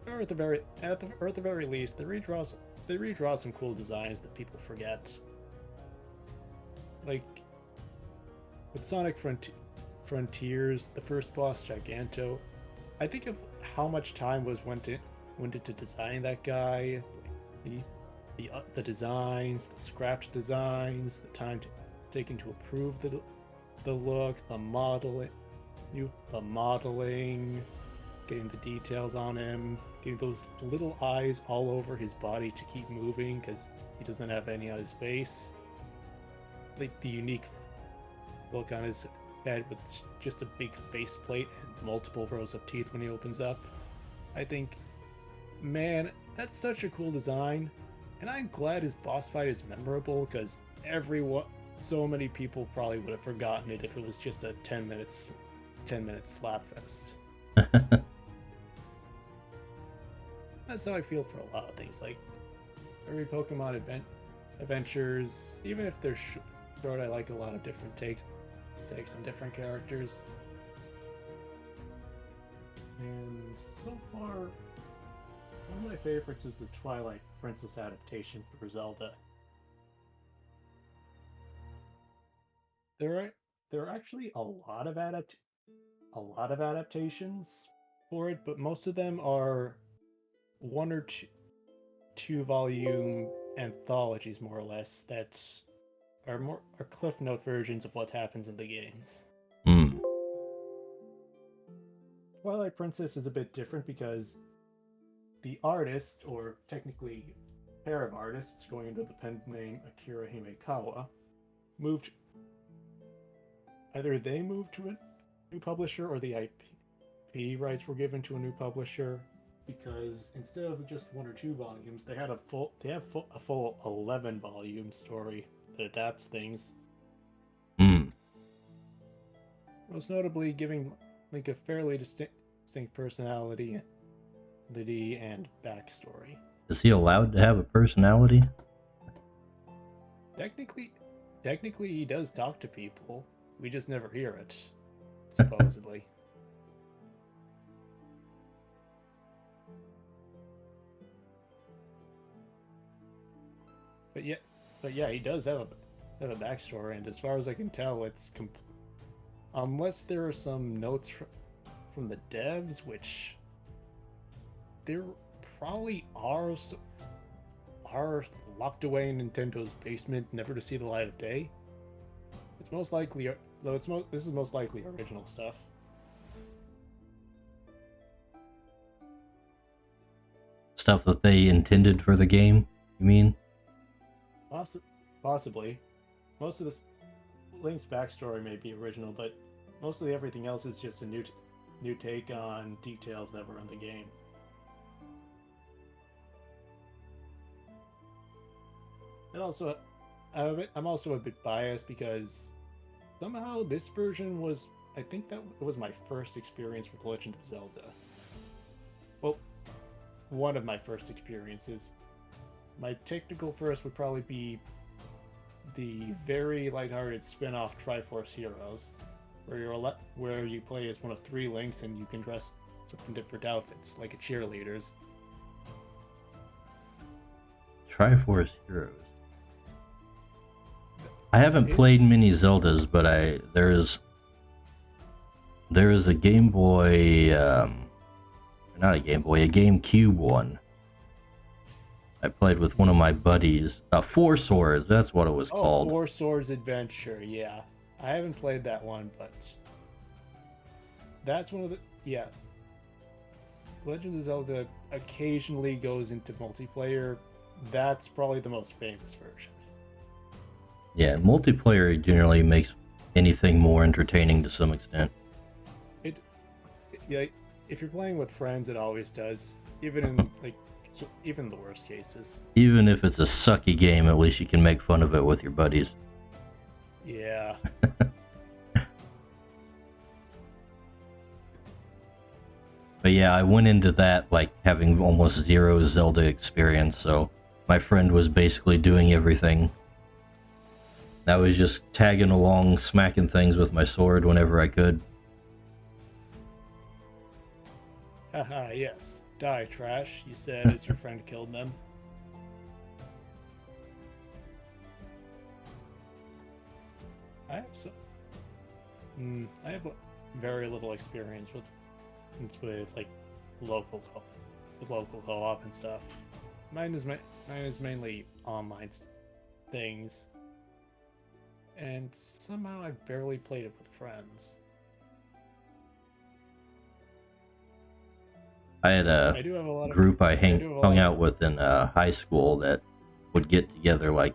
Or at the very least, they redraw some cool designs that people forget. Like with Sonic Frontiers, the first boss Giganto, I think of how much time went into designing that guy, the designs, the scrapped designs, the time taken to approve the look, the modeling, getting the details on him, getting those little eyes all over his body to keep moving because he doesn't have any on his face. Like the unique look on his head with just a big faceplate and multiple rows of teeth when he opens up. I think, man, that's such a cool design, and I'm glad his boss fight is memorable because so many people probably would have forgotten it if it was just a 10-minute slap fest. That's how I feel for a lot of things, like every Pokemon adventures, even if they're short, I like a lot of different takes on different characters. And so far, one of my favorites is the Twilight Princess adaptation for Zelda. There are actually a lot of adaptations for it, but most of them are one or two volume anthologies, more or less, that are cliff note versions of what happens in the games. Mm. Twilight Princess is a bit different because the artist, or technically pair of artists going under the pen name Akira Himekawa, either they moved to a new publisher or the IP rights were given to a new publisher, because instead of just one or two volumes, they have a full 11 volume story that adapts things. Mm. Most notably giving Link a fairly distinct personality and backstory. Is he allowed to have a personality? Technically he does talk to people. We just never hear it, supposedly. But yeah, he does have a backstory, and as far as I can tell, it's unless there are some notes from the devs, which there probably are locked away in Nintendo's basement, never to see the light of day. It's most likely, this is most likely original stuff. Stuff that they intended for the game, you mean? Possibly. Most of this Link's backstory may be original, but mostly everything else is just a new take on details that were in the game. And also, I'm also a bit biased because somehow this version I think that was my first experience with Legend of Zelda. Well, one of my first experiences. My technical first would probably be the very lighthearted spin-off Triforce Heroes, where you play as one of 3 Links and you can dress up in different outfits, like a cheerleader's. Triforce Heroes. I haven't played many Zeldas, but there is a Game Boy, not a Game Boy, a GameCube one. I played with one of my buddies. Four Swords, that's what it was called. Four Swords Adventure, yeah. I haven't played that one, but that's one of the, yeah. Legend of Zelda occasionally goes into multiplayer. That's probably the most famous version. Yeah, multiplayer generally makes anything more entertaining to some extent. Yeah, if you're playing with friends, it always does. Even in even the worst cases. Even if it's a sucky game, at least you can make fun of it with your buddies. Yeah. But yeah, I went into that like having almost zero Zelda experience, so my friend was basically doing everything. I was just tagging along, smacking things with my sword whenever I could. Haha, yes. Die, trash, you said as your friend killed them. I have very little experience with like local co-op and stuff. Mine is mainly online things, and somehow I barely played it with friends. I had a group I hung out with in high school that would get together like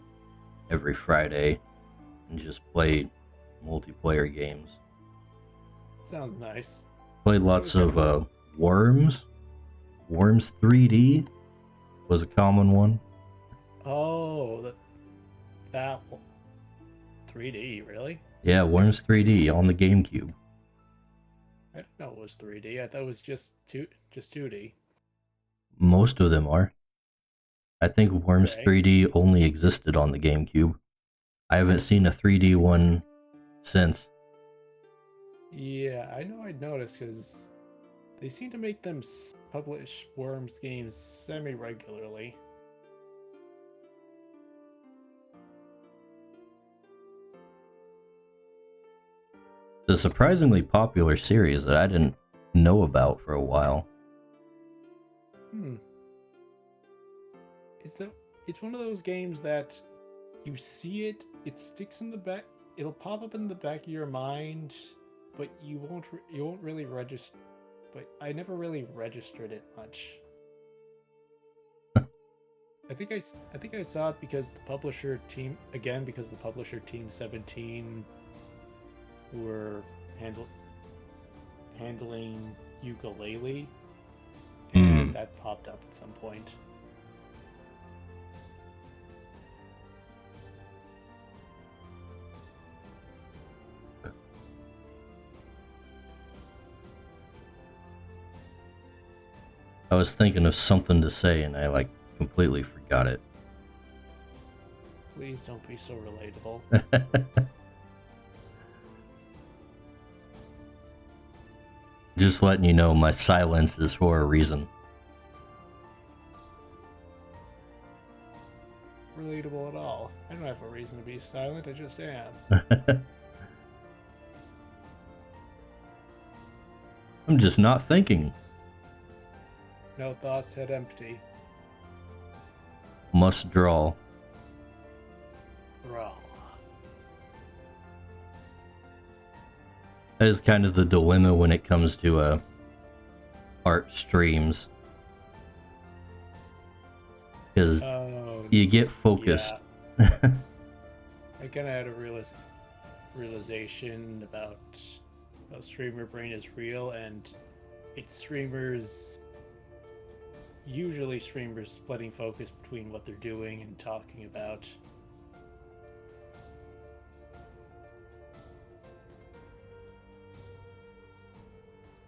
every Friday and just play multiplayer games. Sounds nice. Played lots of Worms. Worms 3D was a common one. Oh, that one. 3D, really? Yeah, Worms 3D on the GameCube. I didn't know it was 3D. I thought it was just 2D. Most of them are. I think Worms 3D only existed on the GameCube. I haven't seen a 3D one since. Yeah, I know I'd noticed because they seem to make them publish Worms games semi-regularly. It's a surprisingly popular series that I didn't know about for a while. It's one of those games that you see it sticks in the back, it'll pop up in the back of your mind, but you won't really register. But I never really registered it much. I think I saw it because the publisher Team 17 were handling ukulele, and that popped up at some point. I was thinking of something to say and I like completely forgot it. Please don't be so relatable. Just letting you know my silence is for a reason. Relatable at all. I don't have a reason to be silent, I just am. I'm just not thinking. No thoughts, head empty. Must draw. Raw. That is kind of the dilemma when it comes to art streams. Because you get focused. Yeah. I kind of had a realization about how streamer brain is real, and it's usually streamers splitting focus between what they're doing and talking about.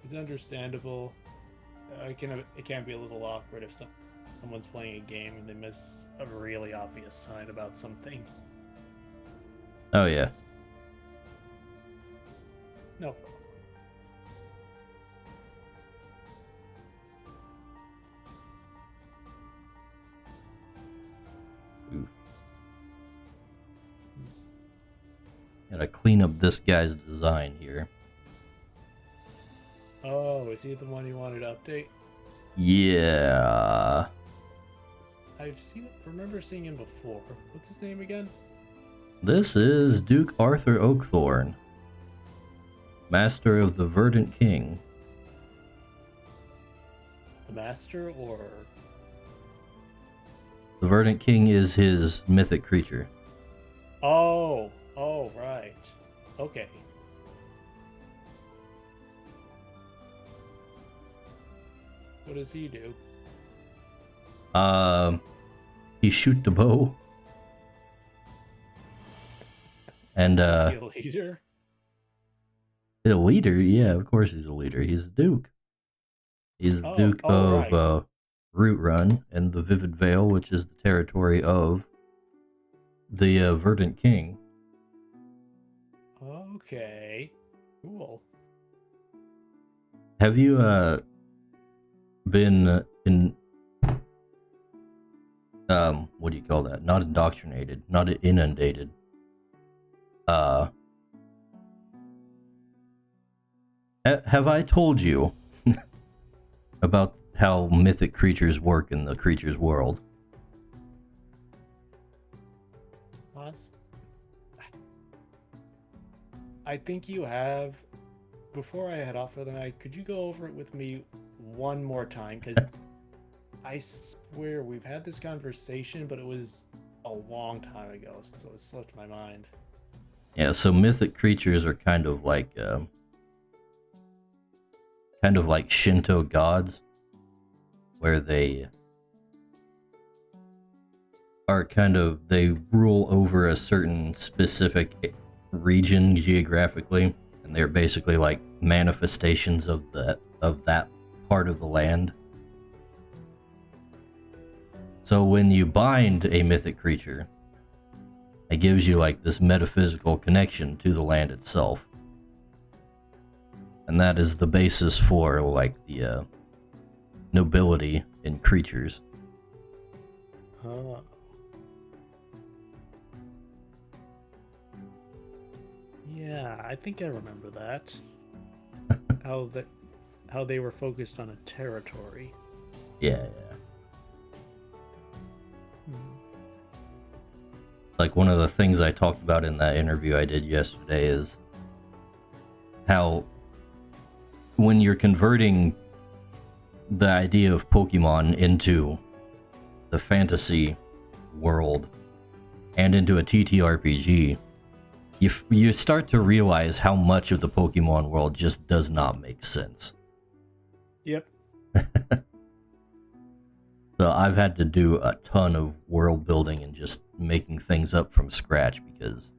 It's understandable. It can be a little awkward if someone's playing a game and they miss a really obvious sign about something. Oh yeah. No. Gotta clean up this guy's design here. Oh, is he the one you wanted to update? Yeah. Remember seeing him before. What's his name again? This is Duke Arthur Oakthorn, Master of the Verdant King. The Master, or... The Verdant King is his mythic creature. Oh, right. Okay. What does he do? He shoot the bow. And, Is he a leader? a leader? Yeah, of course he's a leader. He's a duke. He's the Duke of, right. Root Run and the Vivid Vale, which is the territory of the, Verdant King. Okay. Cool. Have you, been in, what do you call that? Not indoctrinated, not inundated. Have I told you about how mythic creatures work in the creatures world? I think you have. Before I head off for the night, could you go over it with me one more time? Because I swear we've had this conversation, but it was a long time ago, so it slipped my mind. Yeah, so mythic creatures are kind of like Shinto gods, where they are they rule over a certain specific region geographically, and they're basically like manifestations of that part of the land. So when you bind a mythic creature, it gives you like this metaphysical connection to the land itself. And that is the basis for like the nobility in creatures. Oh. Yeah, I think I remember that. How they were focused on a territory. Yeah. Like one of the things I talked about in that interview I did yesterday is how when you're converting the idea of Pokemon into the fantasy world and into a TTRPG, you start to realize how much of the Pokemon world just does not make sense. Yep. So I've had to do a ton of world building and just making things up from scratch, because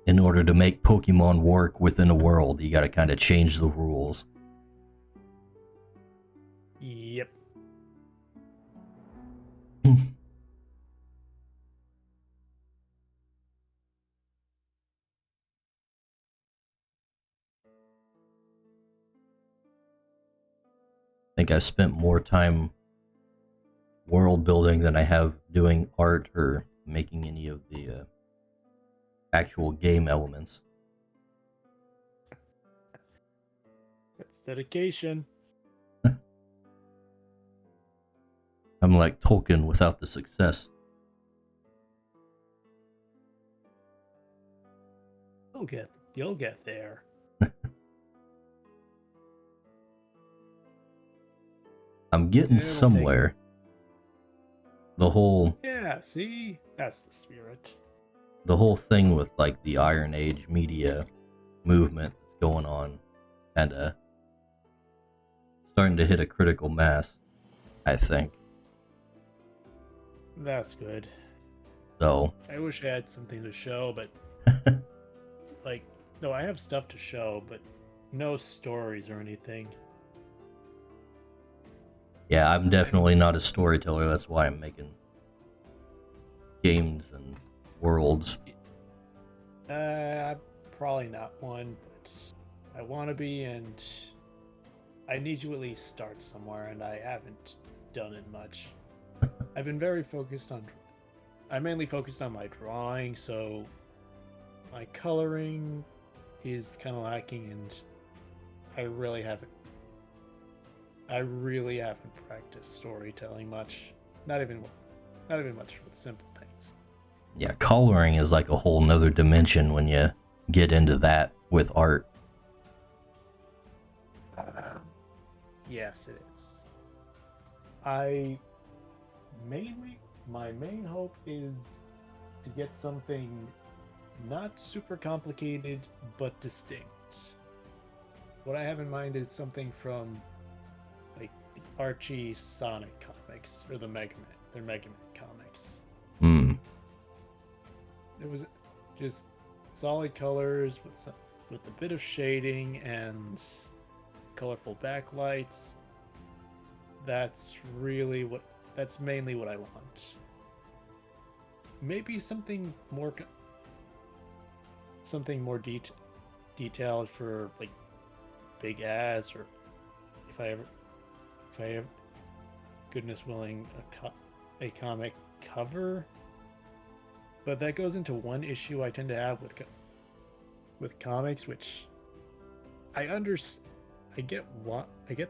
in order to make Pokemon work within a world, you gotta kind of change the rules. Yep. I think I've spent more time world building than I have doing art or making any of the actual game elements. That's dedication. I'm like Tolkien without the success. You'll get there. I'm getting somewhere. The whole see? That's the spirit. The whole thing with like the Iron Age media movement that's going on, kinda starting to hit a critical mass, I think. That's good. So I wish I had something to show, but no, I have stuff to show, but no stories or anything. yeah, I'm definitely not a storyteller. That's why I'm making games and worlds. Probably not one, but I want to be, and I need to at least start somewhere, and I haven't done it much. I've been very focused on... I'm mainly focused on my drawing, so my coloring is kind of lacking, and I really haven't practiced storytelling much. Not even much with simple things. Yeah, coloring is like a whole nother dimension when you get into that with art. Yes, it is. My main hope is to get something not super complicated, but distinct. What I have in mind is something from like the Archie Sonic comics, or their Mega Man comics. Hmm. It was just solid colors with a bit of shading and colorful backlights. That's mainly what I want. Maybe something more detailed for like big ads, or if I ever, goodness willing, a comic cover. But that goes into one issue I tend to have with comics, which I get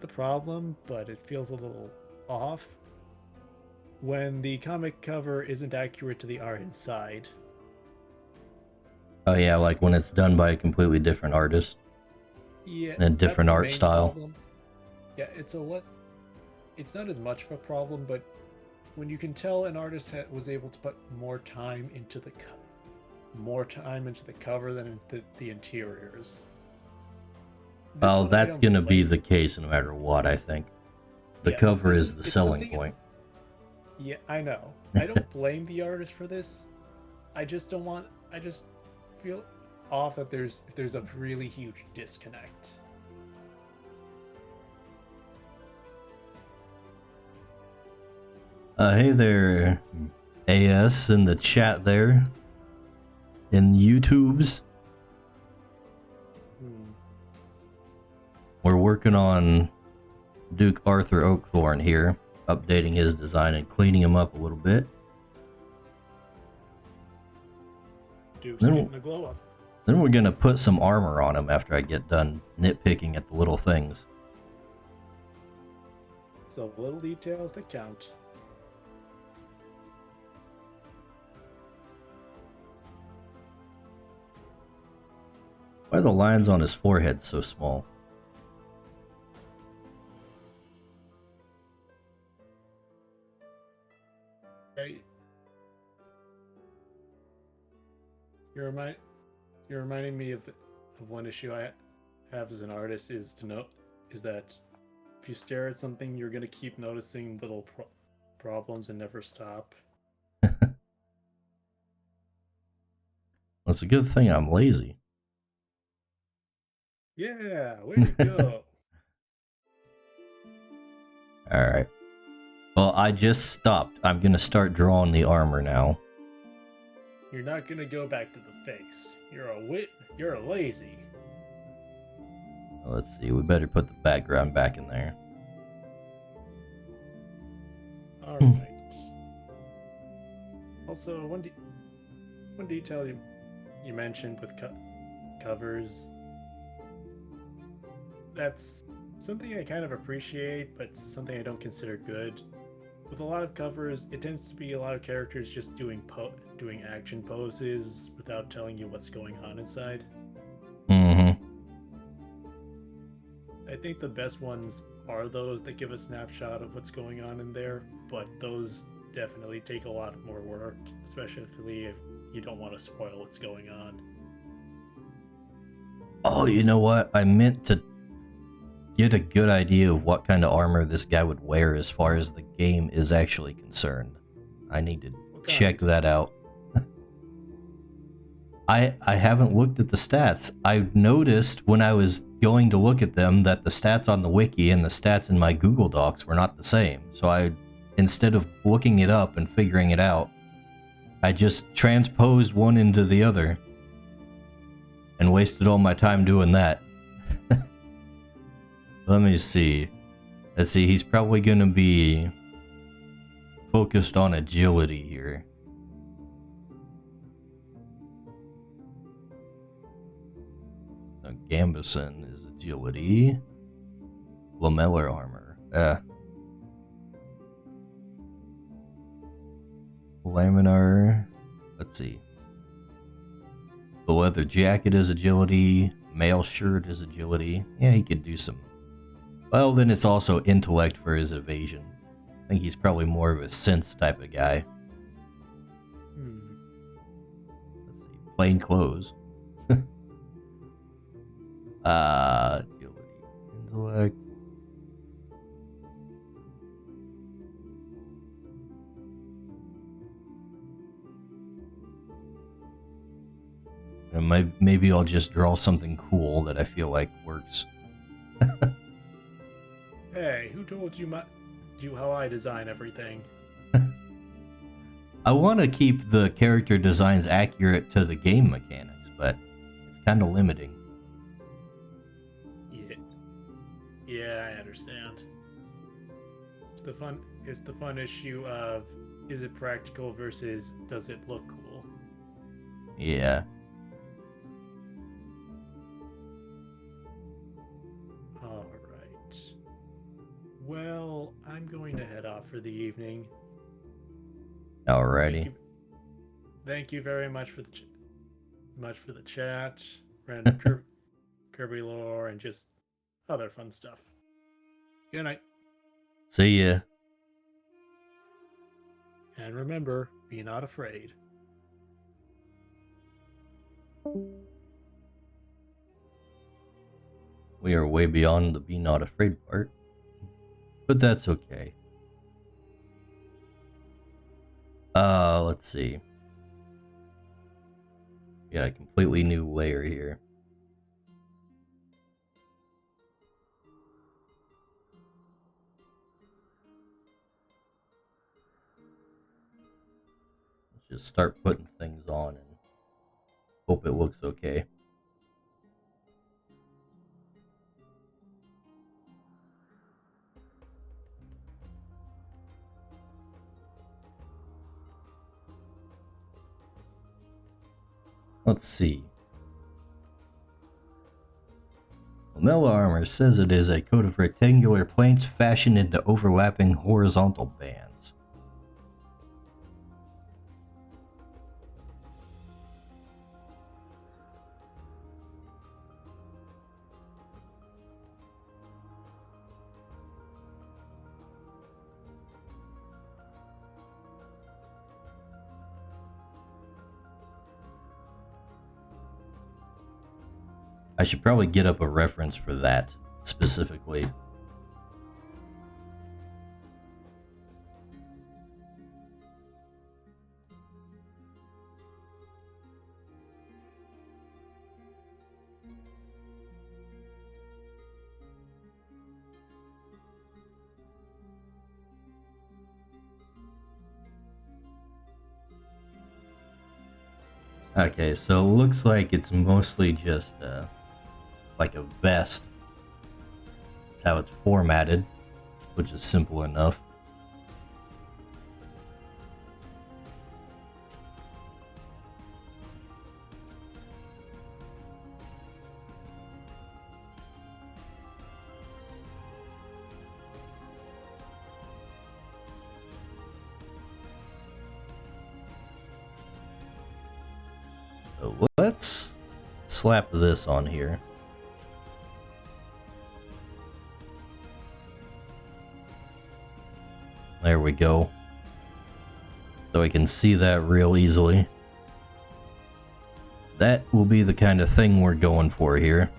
the problem, but it feels a little off when the comic cover isn't accurate to the art inside. Oh yeah, like when it's done by a completely different artist. Yeah, And a different that's the art main style. problem. Yeah, it's not as much of a problem, but when you can tell an artist was able to put more time into the cover than into the interiors. Well, that's gonna be the case no matter what, I think. The cover is the selling point. Yeah, I know. I don't blame the artist for this. I just feel off that there's a really huge disconnect. Hey there, AS in the chat there. In YouTube's. We're working on Duke Arthur Oakthorn here, updating his design and cleaning him up a little bit. Duke's getting a glow up. Then we're gonna put some armor on him after I get done nitpicking at the little things. It's the little details that count. Why are the lines on his forehead so small? Right. You're reminding me of one issue I have as an artist is that if you stare at something, you're gonna keep noticing little problems and never stop. Well, it's a good thing I'm lazy. Yeah, way to go. Alright. Well, I just stopped. I'm gonna start drawing the armor now. You're not gonna go back to the face. You're a lazy. Let's see, we better put the background back in there. Alright. Also, one detail you mentioned with covers, that's something I kind of appreciate, but something I don't consider good. With a lot of covers, it tends to be a lot of characters just doing action poses without telling you what's going on inside. Mm-hmm. I think the best ones are those that give a snapshot of what's going on in there, but those definitely take a lot more work, especially if you don't want to spoil what's going on. Oh, you know what? I meant to get a good idea of what kind of armor this guy would wear as far as the game is actually concerned. I need to check that out. I haven't looked at the stats. I noticed when I was going to look at them that the stats on the wiki and the stats in my Google Docs were not the same. So instead of looking it up and figuring it out, I just transposed one into the other and wasted all my time doing that. Let me see. Let's see, he's probably gonna be focused on agility here. Gambeson is agility. Lamellar armor. Laminar. Let's see. The leather jacket is agility. Mail shirt is agility. Yeah, he could do some. Well, then it's also intellect for his evasion. I think he's probably more of a sense type of guy. Let's see. Plain clothes. Agility. Intellect. And maybe I'll just draw something cool that I feel like works. Hey, who told you how I design everything? I want to keep the character designs accurate to the game mechanics, but it's kind of limiting. Yeah, I understand. It's the fun issue of is it practical versus does it look cool? Yeah. All right. Well, I'm going to head off for the evening. Alrighty. Thank you very much for the chat, random Kirby lore, and just other fun stuff. Good night. See ya. And remember, be not afraid. We are way beyond the be not afraid part. But that's okay. Let's see. Yeah, a completely new layer here. Let's just start putting things on and hope it looks okay. Let's see. Lamellar armor says it is a coat of rectangular planks fashioned into overlapping horizontal bands. I should probably get up a reference for that specifically. Okay, so it looks like it's mostly just like a vest. That's how it's formatted, which is simple enough. So let's slap this on here. There we go. So I can see that real easily. That will be the kind of thing we're going for here.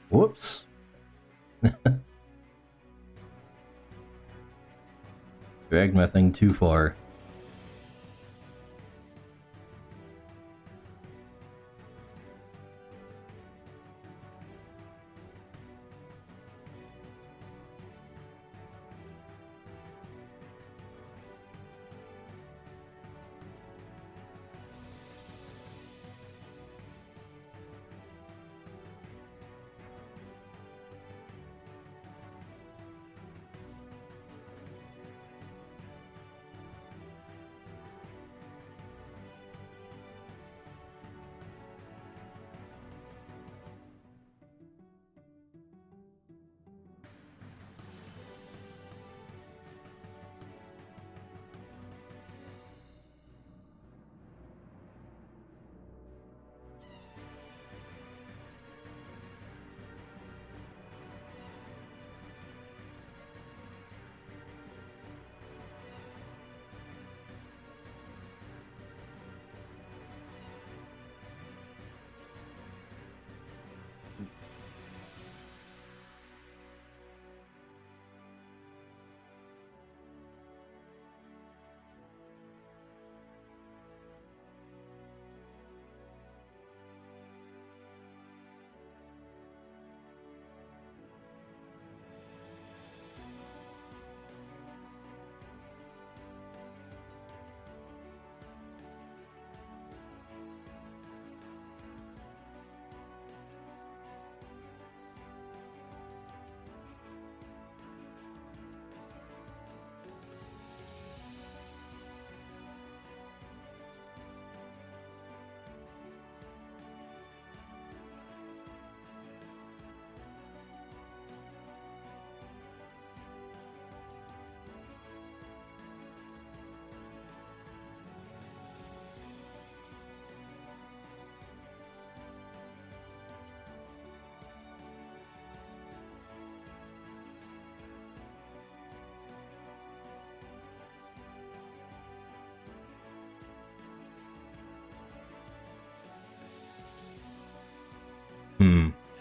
Whoops. Dragged my thing too far.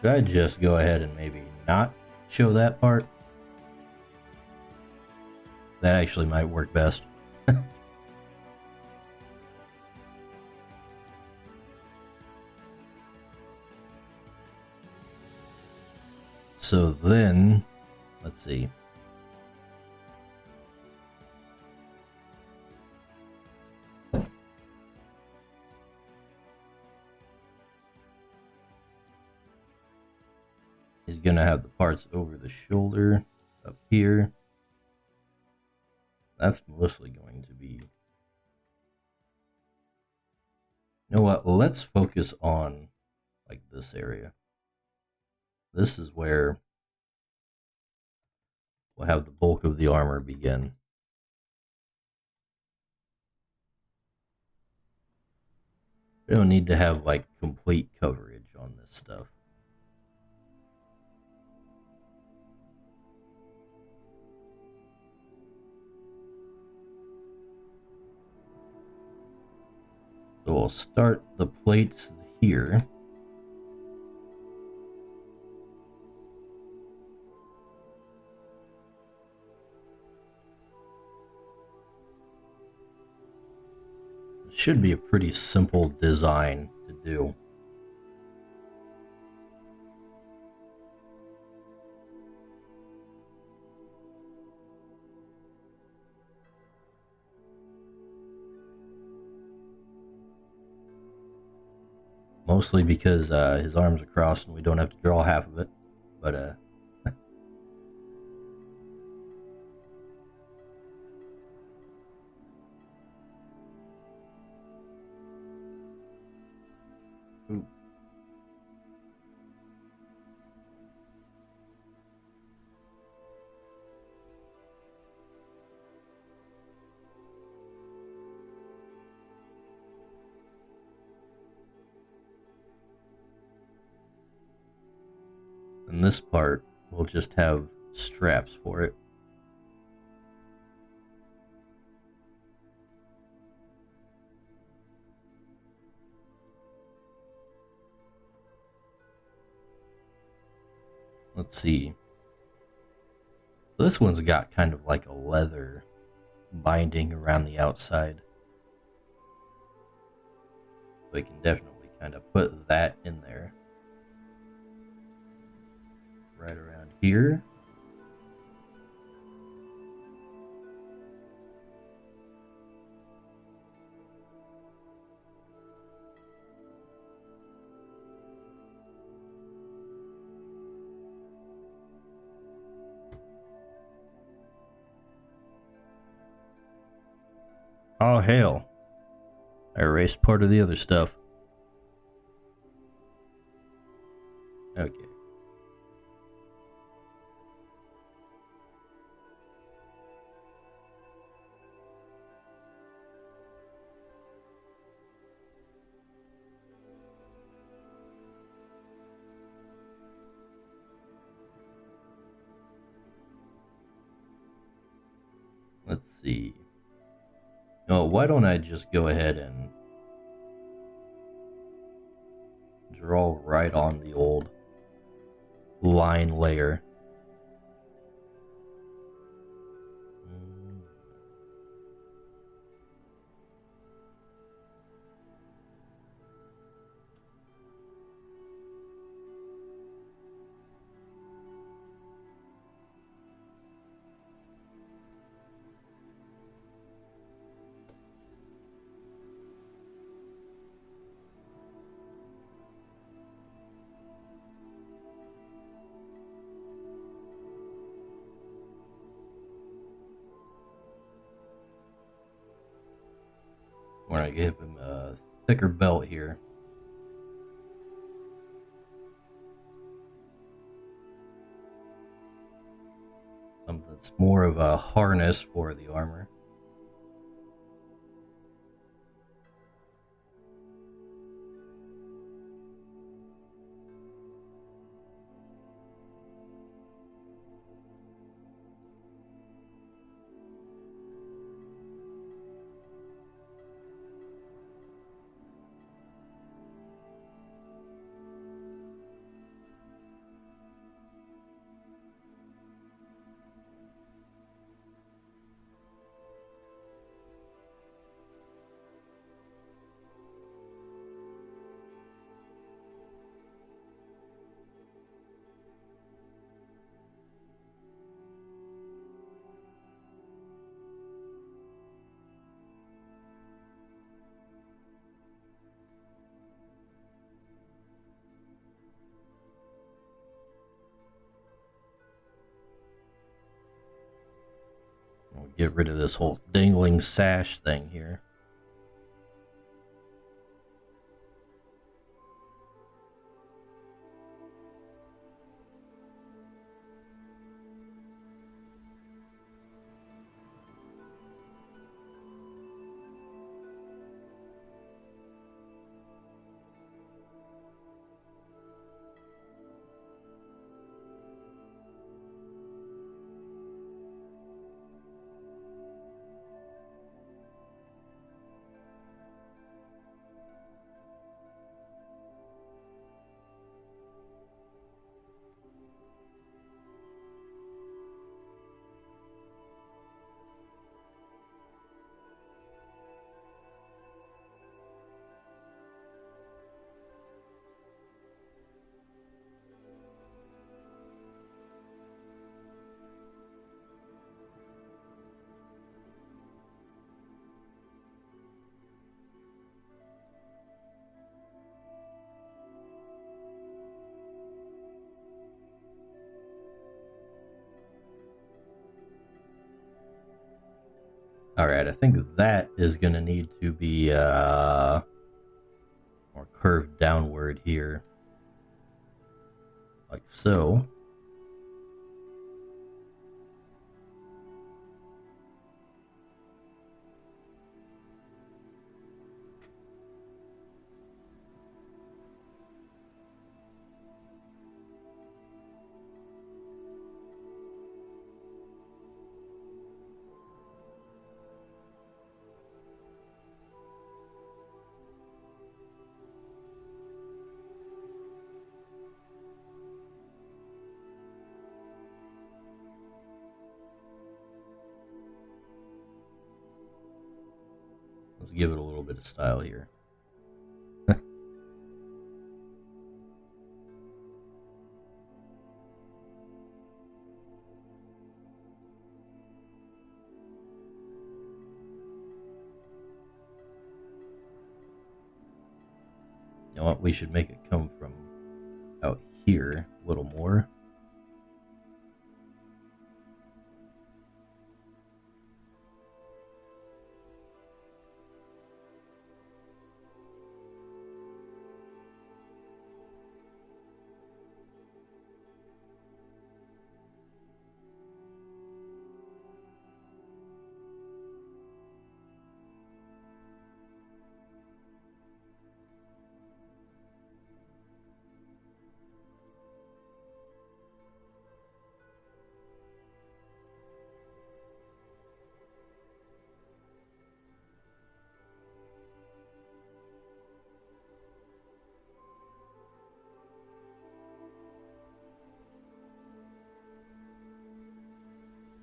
Should I just go ahead and maybe not show that part? That actually might work best. So then, let's see. He's gonna have the parts over the shoulder up here. That's mostly going to be... You know what? Let's focus on like this area. This is where we'll have the bulk of the armor begin. We don't need to have like complete coverage on this stuff. So we'll start the plates here. It should be a pretty simple design to do. Mostly because his arms are crossed and we don't have to draw half of it. But ooh. And this part will just have straps for it. Let's see. So this one's got kind of like a leather binding around the outside. We can definitely kind of put that in there. Right around here. Oh, hell. I erased part of the other stuff. Okay. Let's see. Oh, why don't I just go ahead and draw right on the old line layer. We're gonna give him a thicker belt here. Something that's more of a harness for the armor. We'll get rid of this whole dangling sash thing here. Alright, I think that is going to need to be more curved downward here. Like so. Let's give it a little bit of style here. You know what? We should make it come from out here a little more.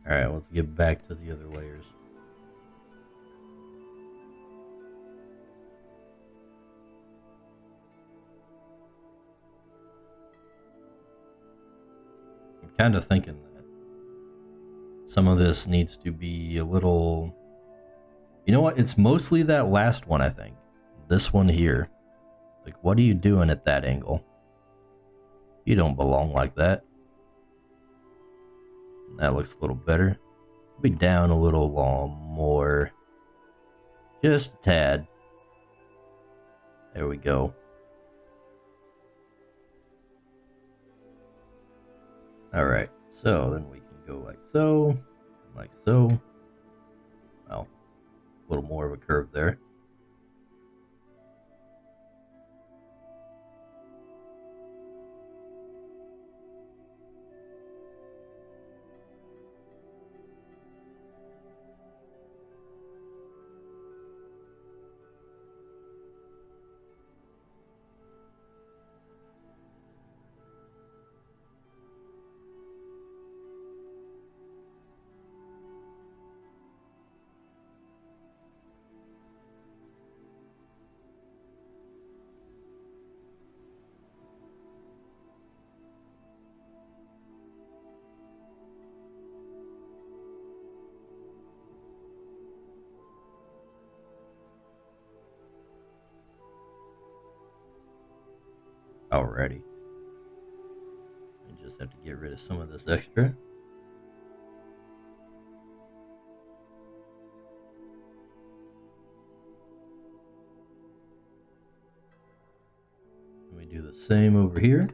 Alright, let's get back to the other layers. I'm kind of thinking that some of this needs to be a little... You know what? It's mostly that last one, I think. This one here. Like, what are you doing at that angle? You don't belong like that. That looks a little better. Be down a little more. Just a tad. There we go. Alright, so then we can go like so. Like so. Well, a little more of a curve there. Alrighty. I just have to get rid of some of this extra. We do the same over here.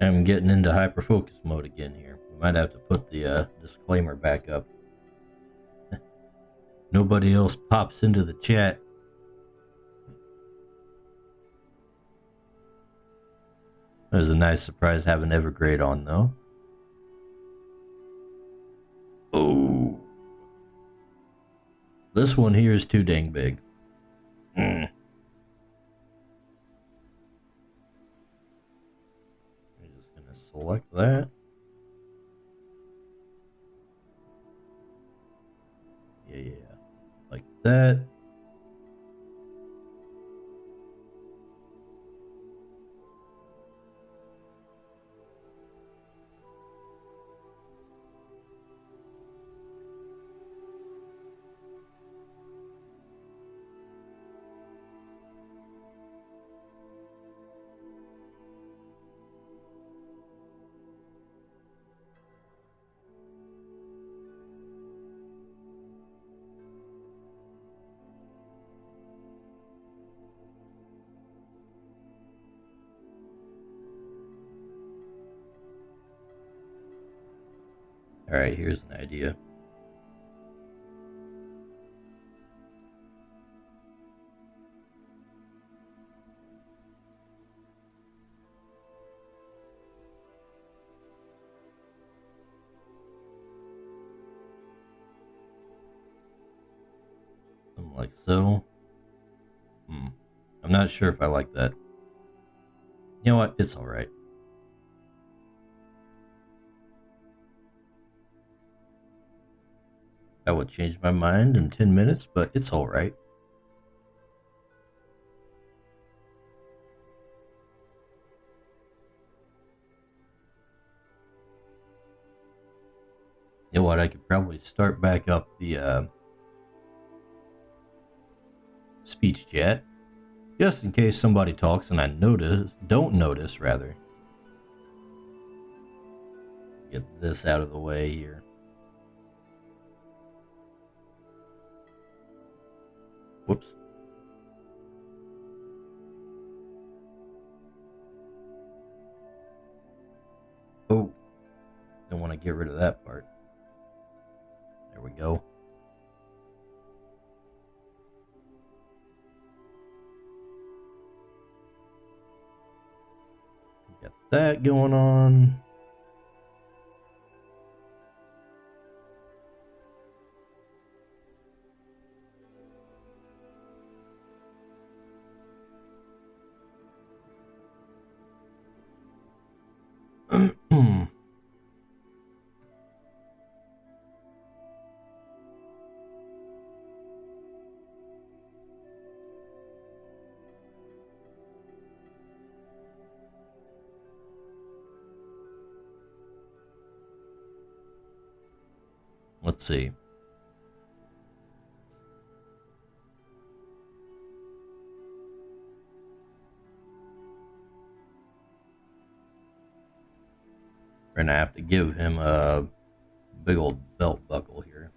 I'm getting into hyperfocus mode again here. We might have to put the disclaimer back up. Nobody else pops into the chat. It was a nice surprise having Evergrade on, though. Oh. This one here is too dang big. I'm just going to select that. Yeah. Like that. Alright, here's an idea. Something like so. I'm not sure if I like that. You know what? It's alright. I will change my mind in 10 minutes, but it's alright. You know what? I could probably start back up the speech chat, just in case somebody talks and I don't notice rather. Get this out of the way here. Whoops. Oh, don't want to get rid of that part. There we go. Got that going on. Let's see. We're gonna have to give him a big old belt buckle here.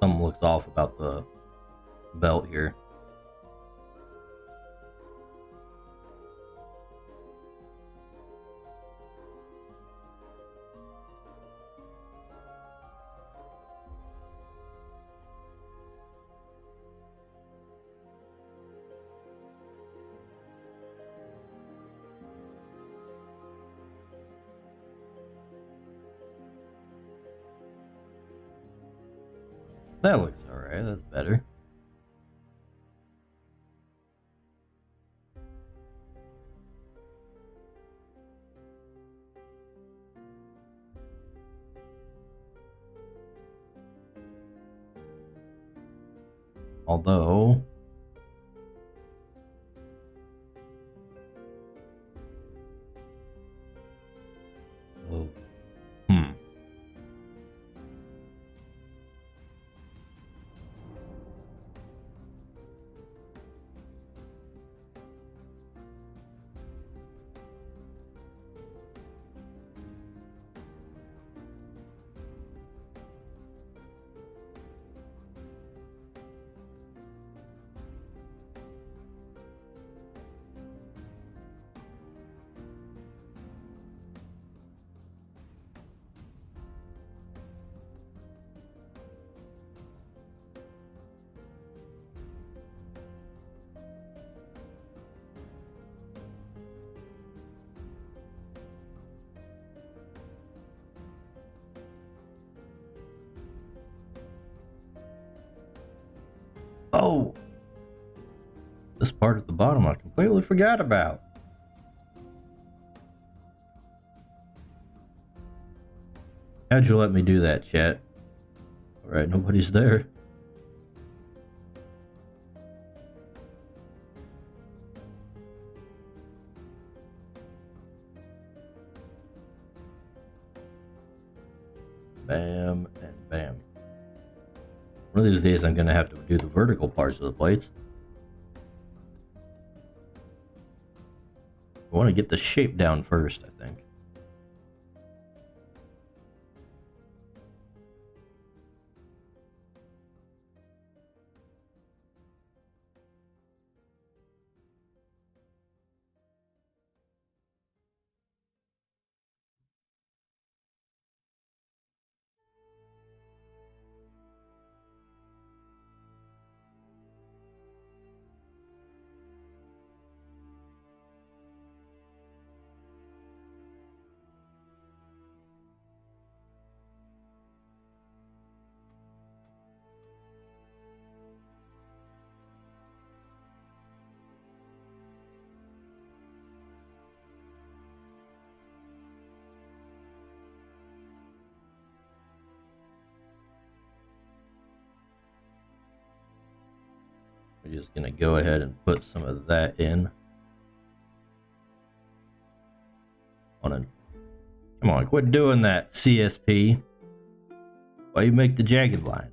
something looks off about the belt here. That looks alright, that's better. Although... Oh. Oh! This part at the bottom I completely forgot about. How'd you let me do that, chat? Alright, nobody's there. Bam and bam. One of these days I'm gonna have to do the vertical parts of the plates. I want to get the shape down first, I think. We're just gonna go ahead and put some of that in. Come on, quit doing that, CSP. Why you make the jagged lines?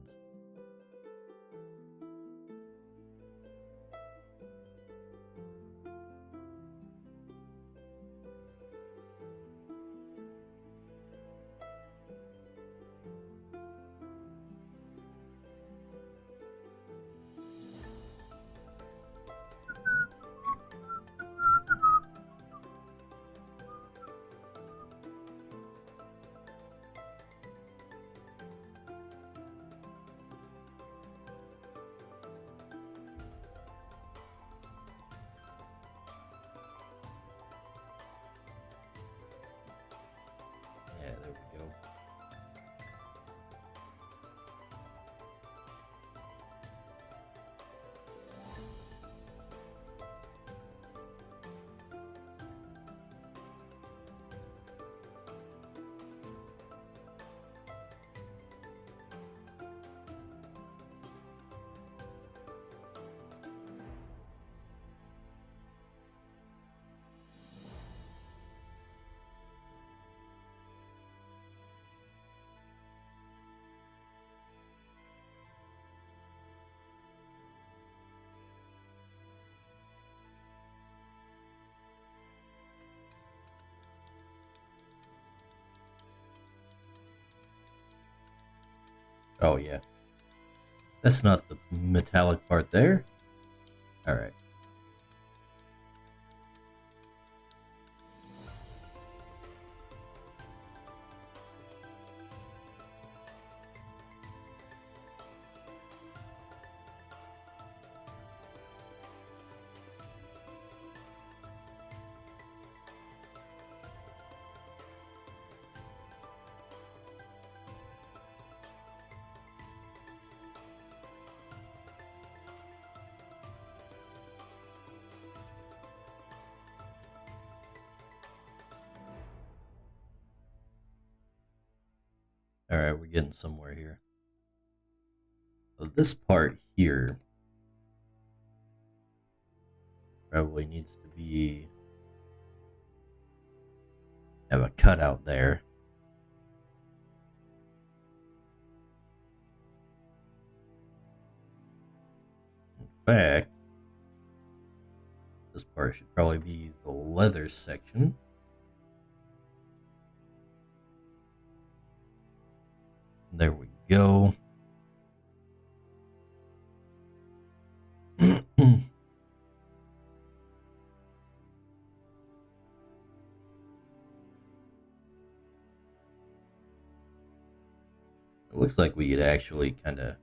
Yeah, there we go. Oh yeah. That's not the metallic part there. Alright. Alright, we're getting somewhere here. So this part here probably needs to be have a cutout there. In fact, this part should probably be the leather section. There we go. It looks like we could actually kind of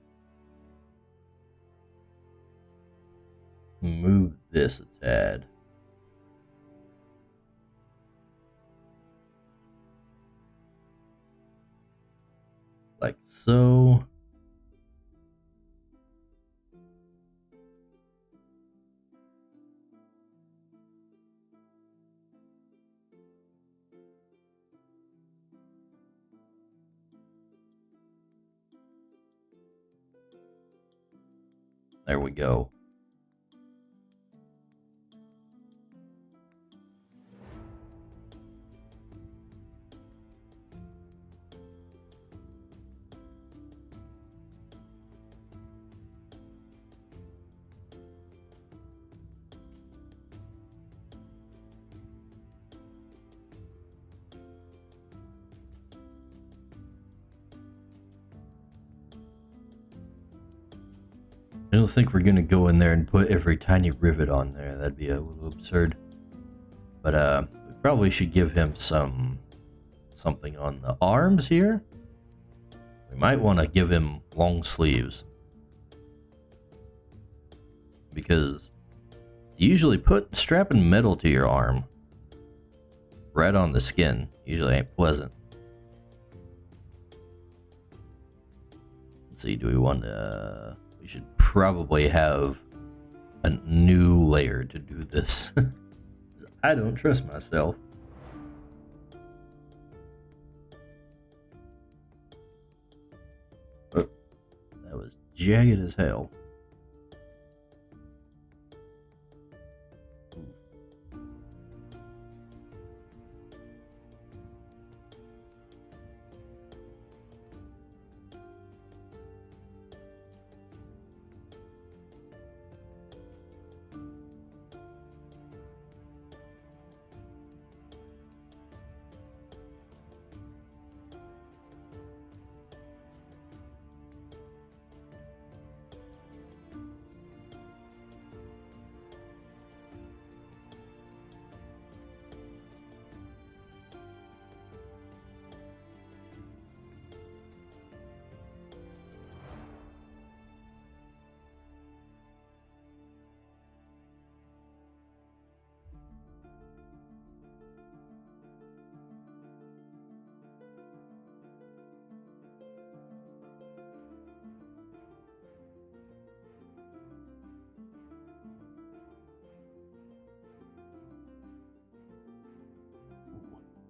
move this a tad. Like so. There we go. I don't think we're gonna go in there and put every tiny rivet on there. That'd be a little absurd. But we probably should give him something on the arms here. We might want to give him long sleeves, because you usually put strapping metal to your arm right on the skin usually ain't pleasant. Let's see, do we want to... We should probably have a new layer to do this. I don't trust myself. Oh, that was jagged as hell.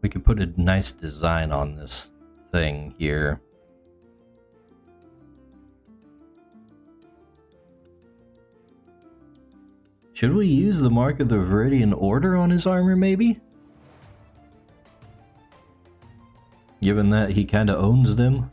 We could put a nice design on this thing here. Should we use the Mark of the Viridian Order on his armor, maybe? Given that he kind of owns them.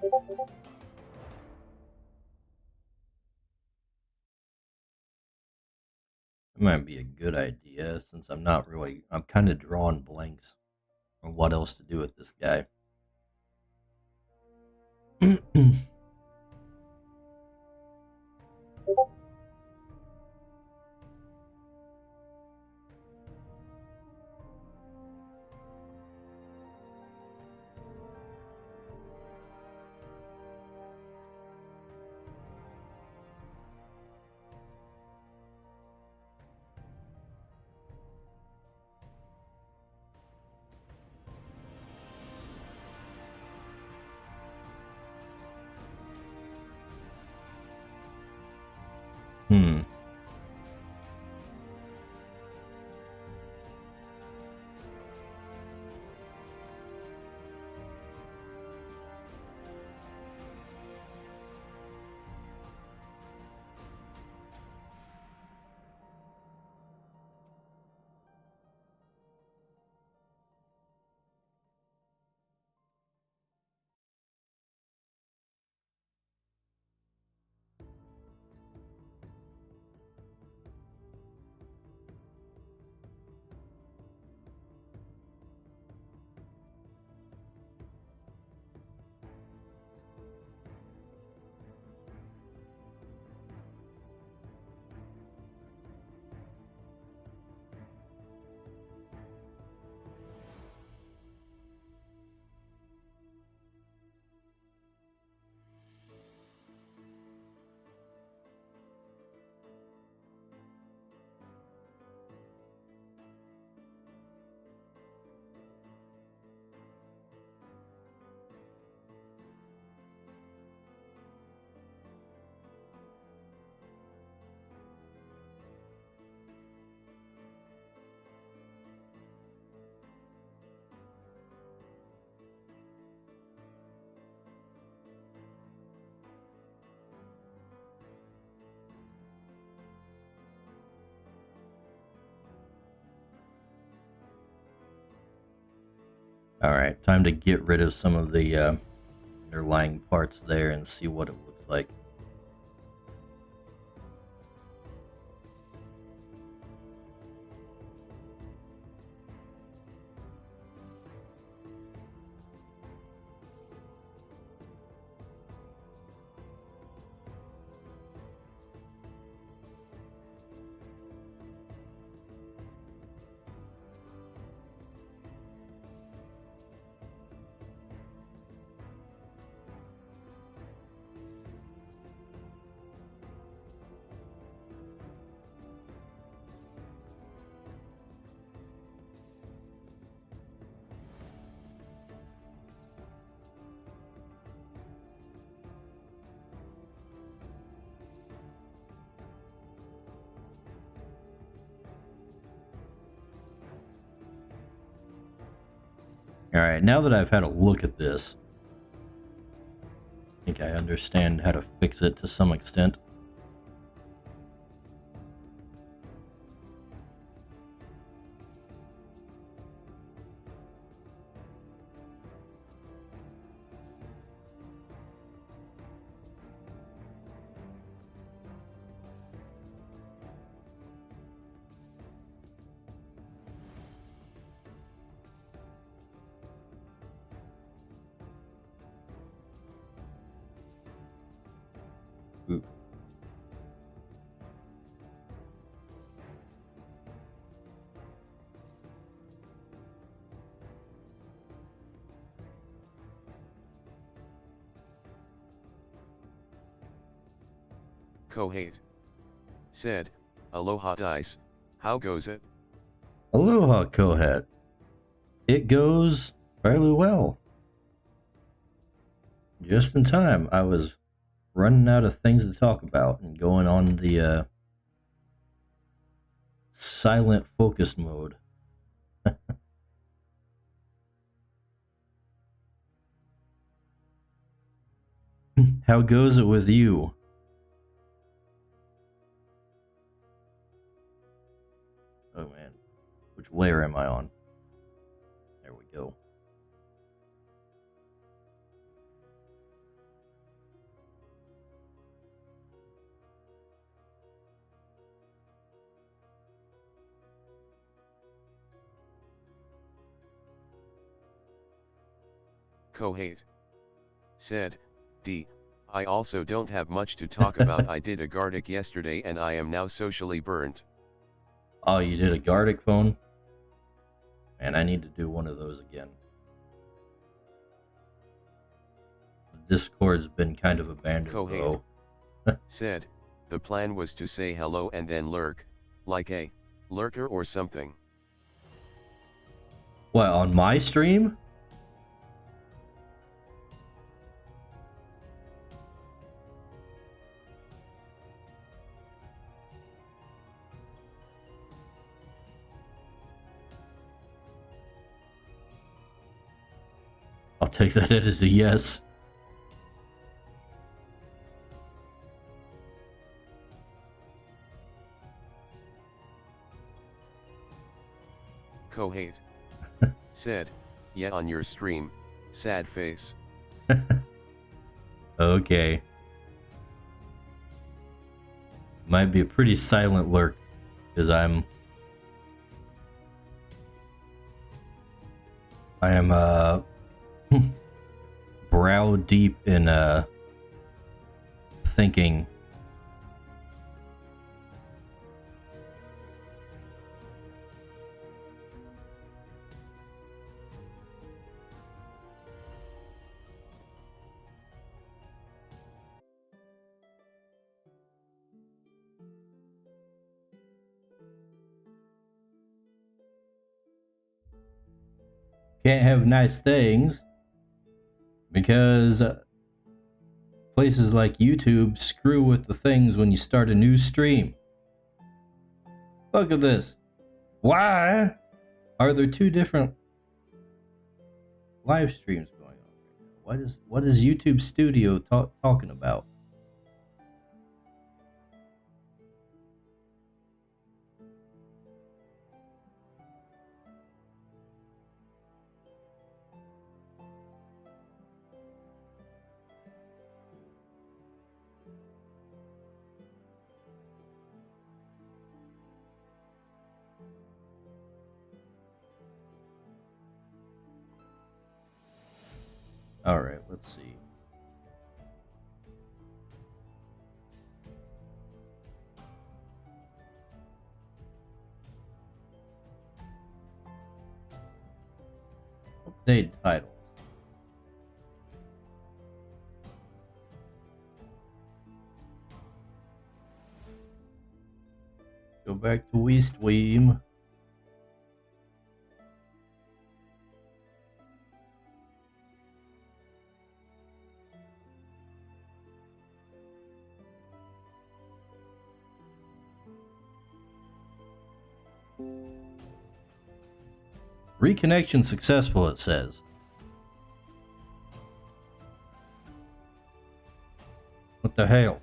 That might be a good idea since I'm kind of drawing blanks on what else to do with this guy. Hmm. Alright, time to get rid of some of the underlying parts there and see what it looks like. Alright, now that I've had a look at this, I think I understand how to fix it to some extent. Ooh. Kohate said, "Aloha dice, how goes it?" Aloha, Kohet. It goes fairly well. Just in time. I was running out of things to talk about and going on the silent focus mode. How goes it with you? Oh man, which layer am I on? There we go. Kohate said, D. I also don't have much to talk about. I did a Gardic yesterday and I am now socially burnt. Oh, you did a Gardic phone? Man, I need to do one of those again. The Discord's been kind of abandoned Kohate though. said, the plan was to say hello and then lurk, like a lurker or something. What, on my stream? I'll take that as a yes. Kohate said, yeah, on your stream, sad face. Okay. Might be a pretty silent lurk, because I am brow deep in thinking. Can't have nice things because places like YouTube screw with the things when you start a new stream. Look at this. Why are there two different live streams going on right now? What is YouTube Studio talking about? Alright, let's see. Update titles. Go back to WeStream. Reconnection successful, it says. What the hell?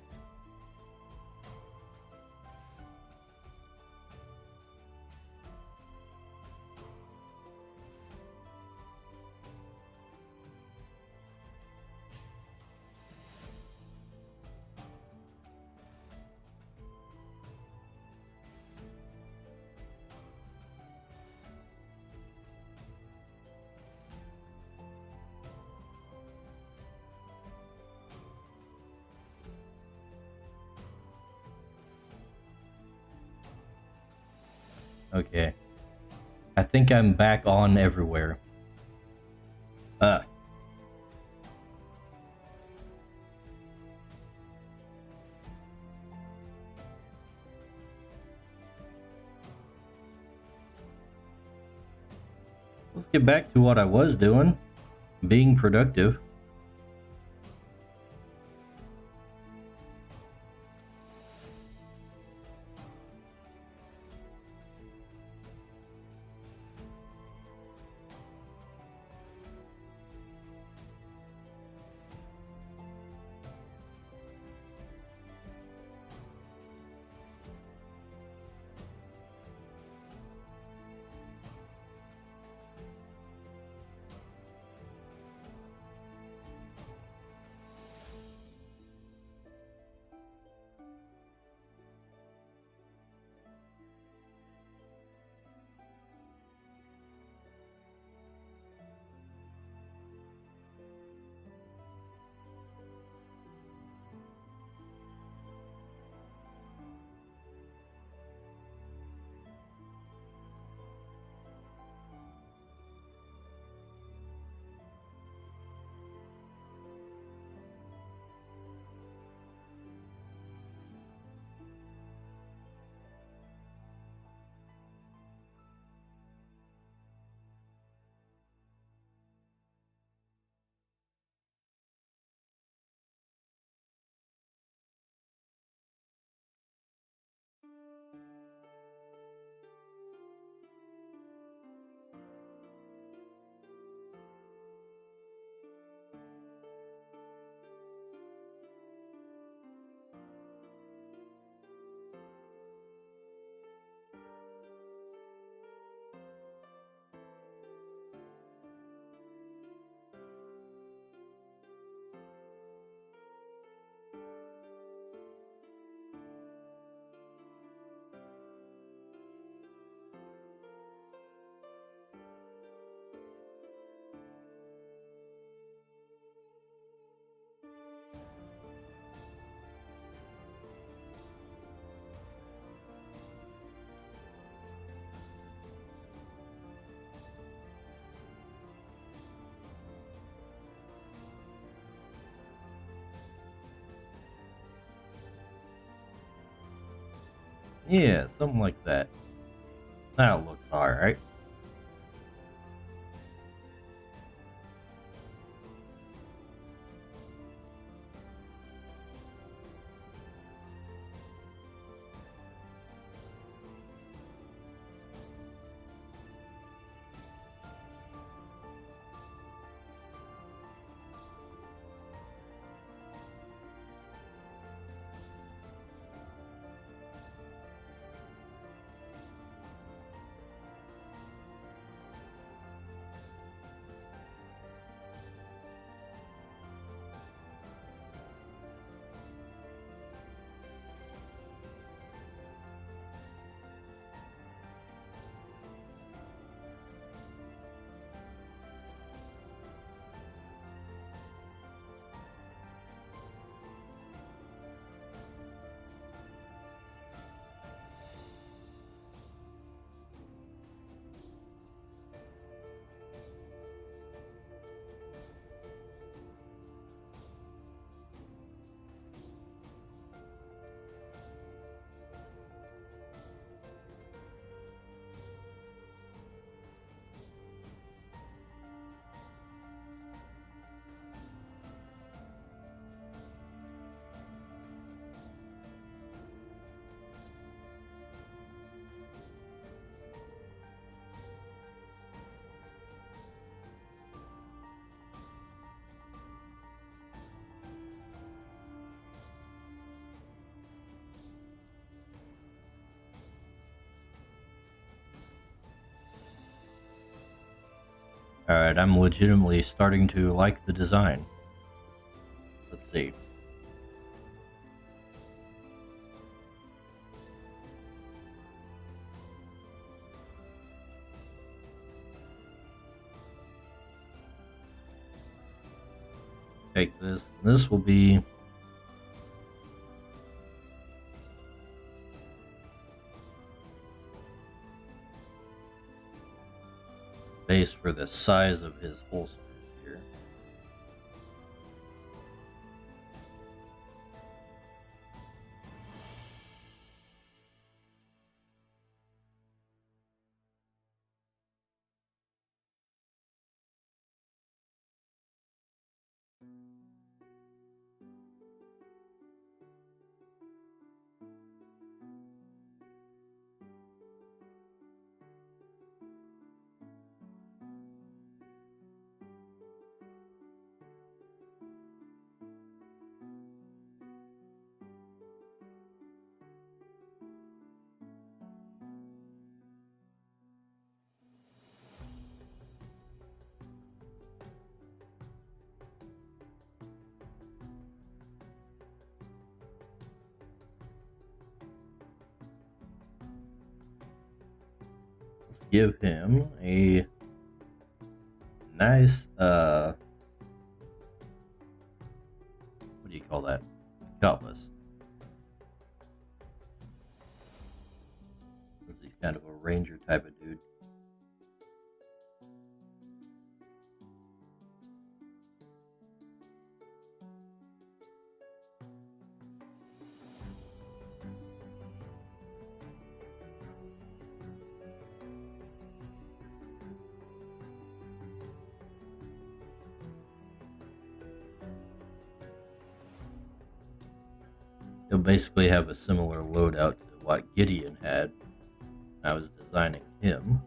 Okay. I think I'm back on everywhere. Let's get back to what I was doing. Being productive. Yeah, something like that. That looks alright. Alright, I'm legitimately starting to like the design. Let's see. Take this. This will be base for the size of his holsters here. Let's give him a nice, what do you call that? Cutlass. Since he's kind of a ranger type of dude. He'll basically have a similar loadout to what Gideon had. I was designing him.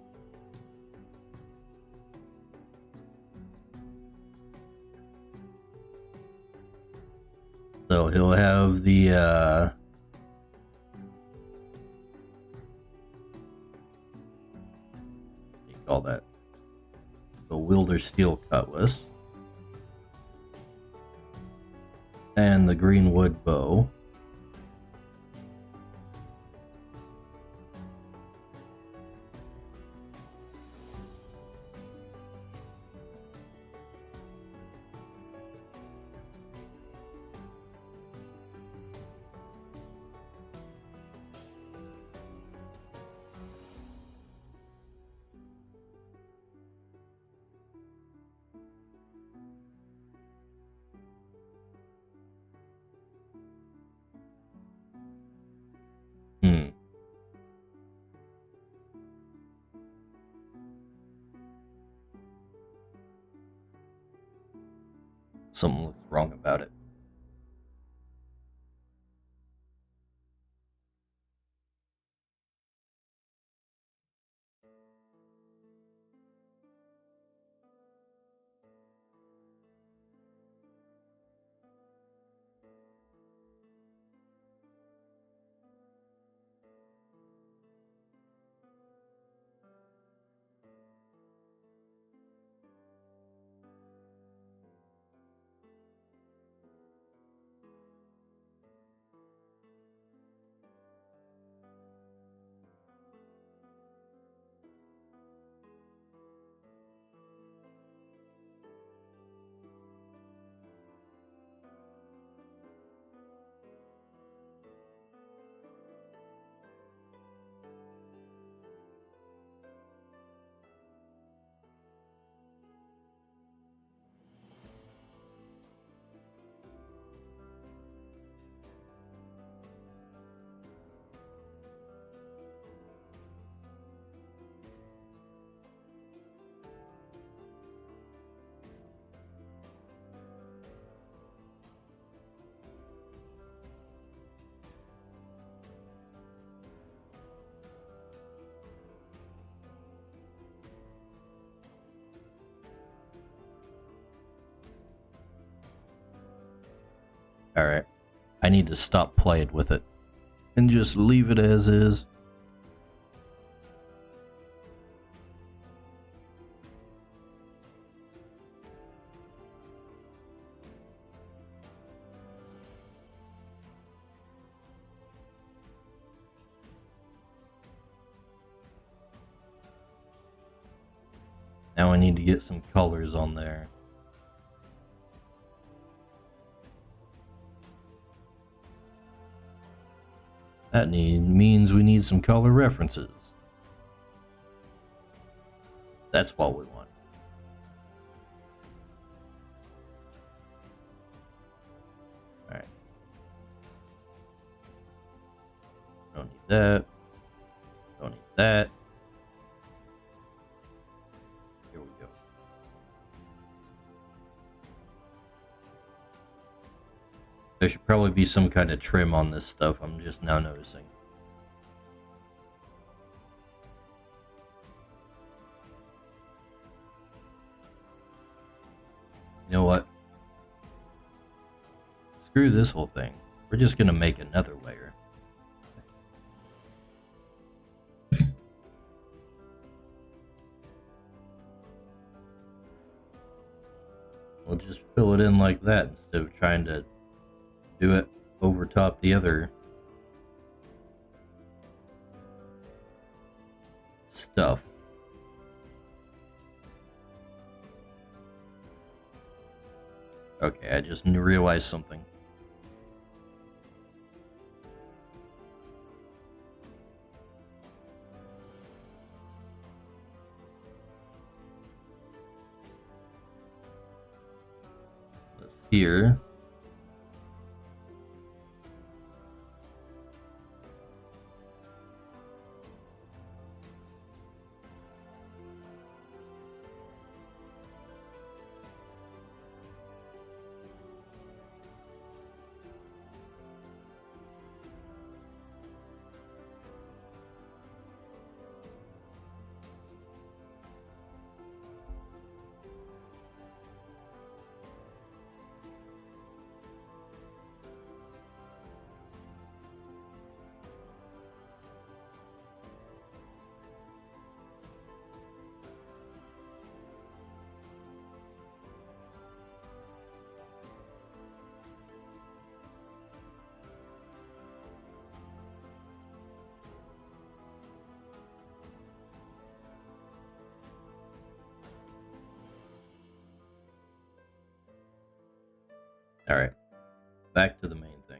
So he'll have the what do you call that? The Wilder Steel Cutlass. And the Greenwood Bow. Something looks wrong about it. Alright. I need to stop playing with it and just leave it as is. Now I need to get some colors on there. That means we need some color references. That's what we want. Alright. Don't need that. Don't need that. Here we go. There should probably be some kind of trim on this stuff, I'm just now noticing. You know what? Screw this whole thing. We're just gonna make another layer. We'll just fill it in like that instead of trying to do it over top the other stuff. Okay, I just realized something. Here. Alright, back to the main thing.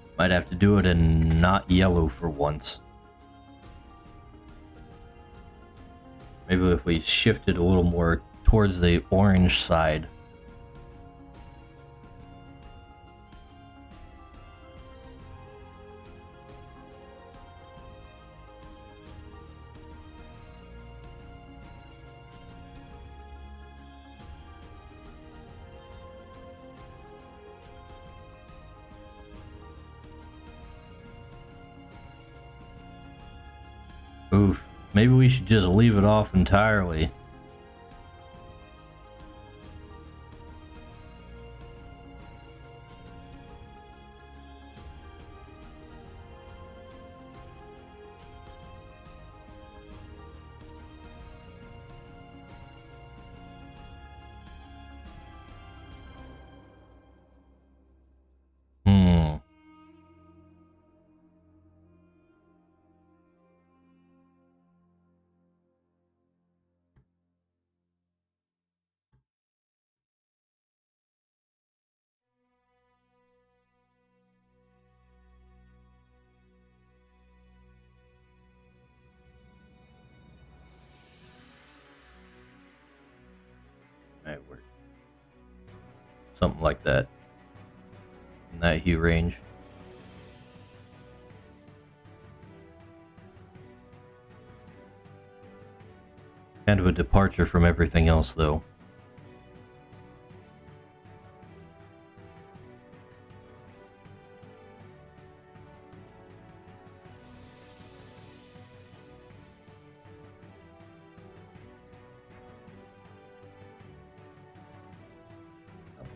Might have to do it in not yellow for once. Maybe if we shifted a little more towards the orange side. Oof. Maybe we should just leave it off entirely. Might work. Something like that. In that hue range. Kind of a departure from everything else, though.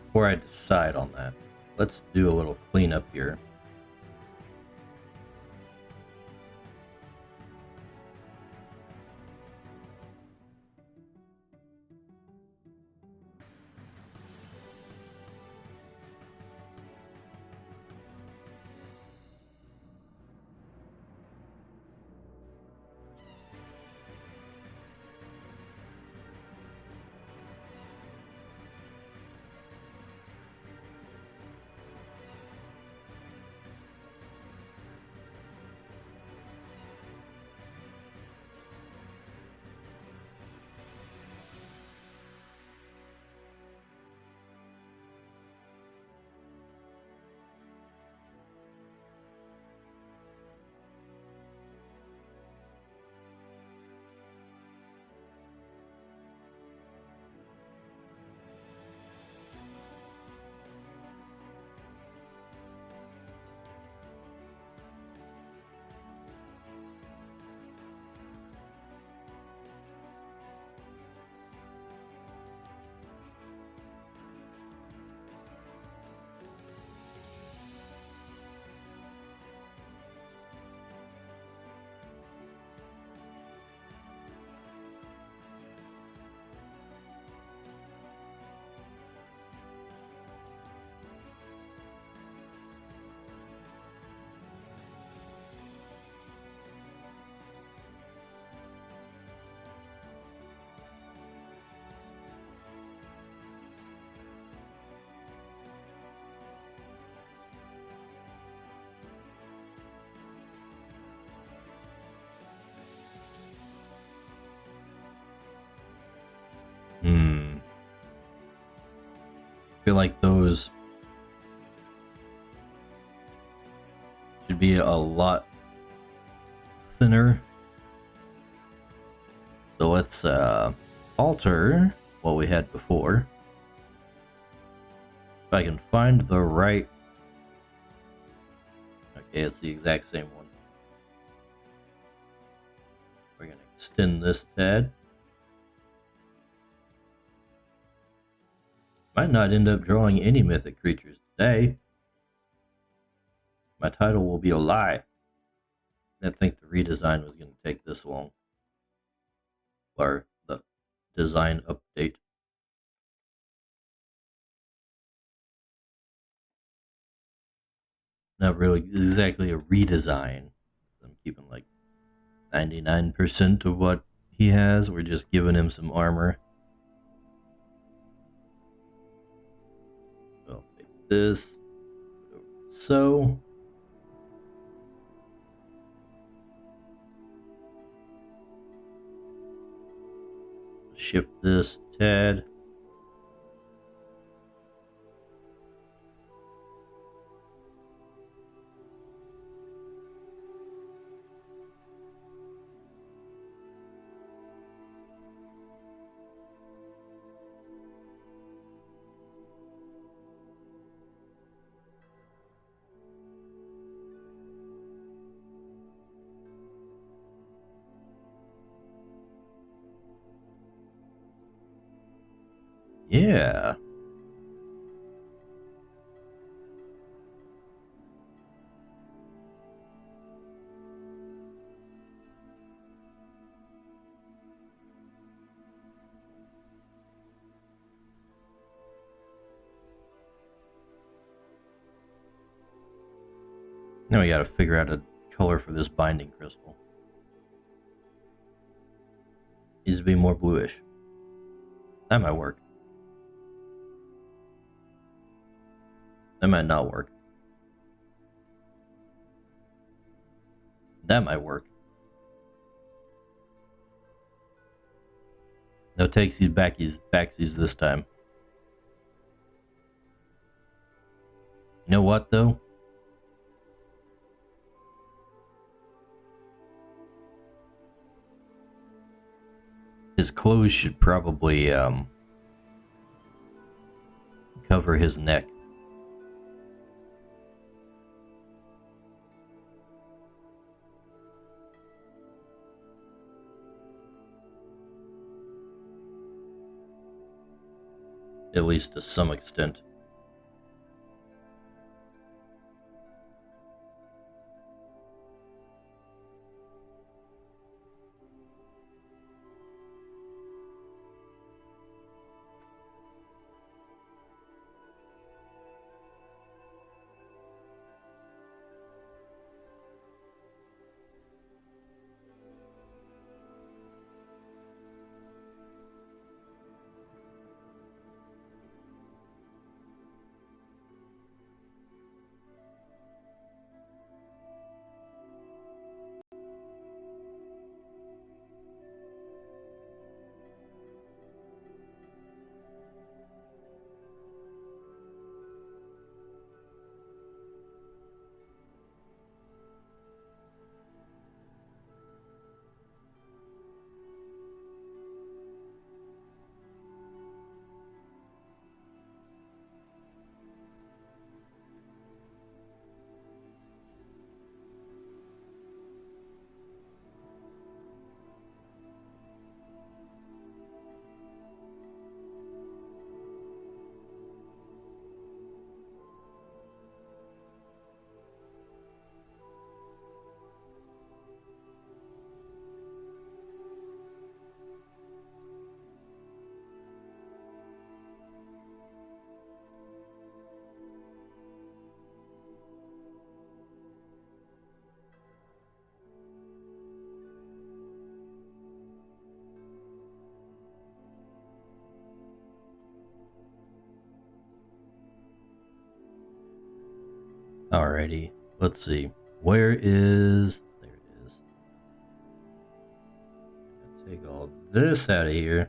Before I decide on that, let's do a little cleanup here. I feel like those should be a lot thinner. So let's alter what we had before. If I can find the right... Okay, it's the exact same one. We're going to extend this a tad. Might not end up drawing any mythic creatures today. My title will be a lie. I didn't think the redesign was going to take this long. Or the design update. Not really exactly a redesign. I'm keeping like 99% of what he has. We're just giving him some armor. I'll take this. So, Shift this a tad. Yeah. Now we gotta figure out a color for this binding crystal. Needs to be more bluish. That might work. That might not work. That might work. No takesies, backsies this time. You know what, though? His clothes should probably, cover his neck. At least to some extent. Alrighty, let's see. Where is... There it is. Take all this out of here.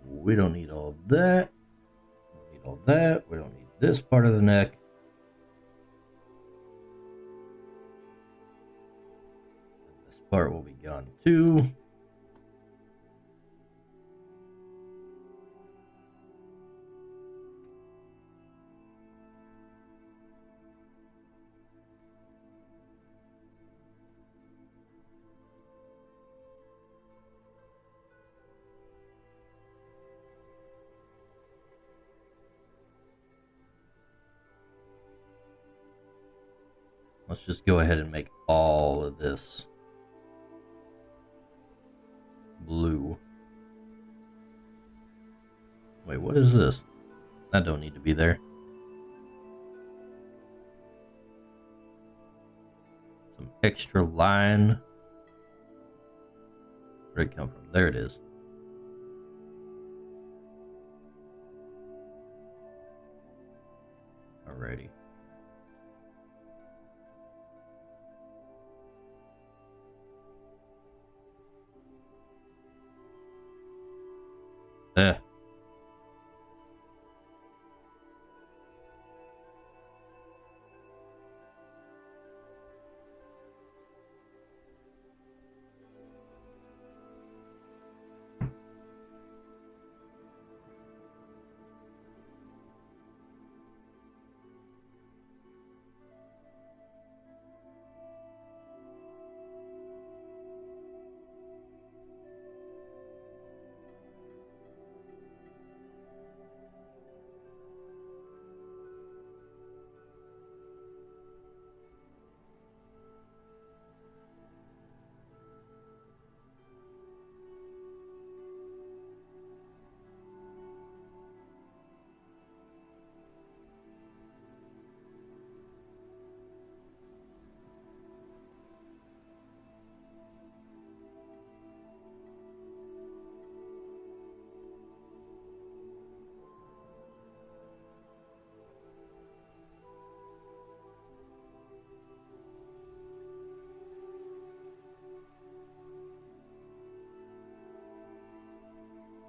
We don't need all that. We don't need all that. We don't need this part of the neck. This part will be gone too. Let's just go ahead and make all of this blue. Wait, what is this? That don't need to be there. Some extra line. Where'd it come from? There it is. Alrighty.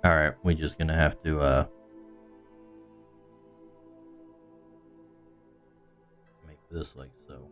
Alright, we're just gonna have to, make this like so.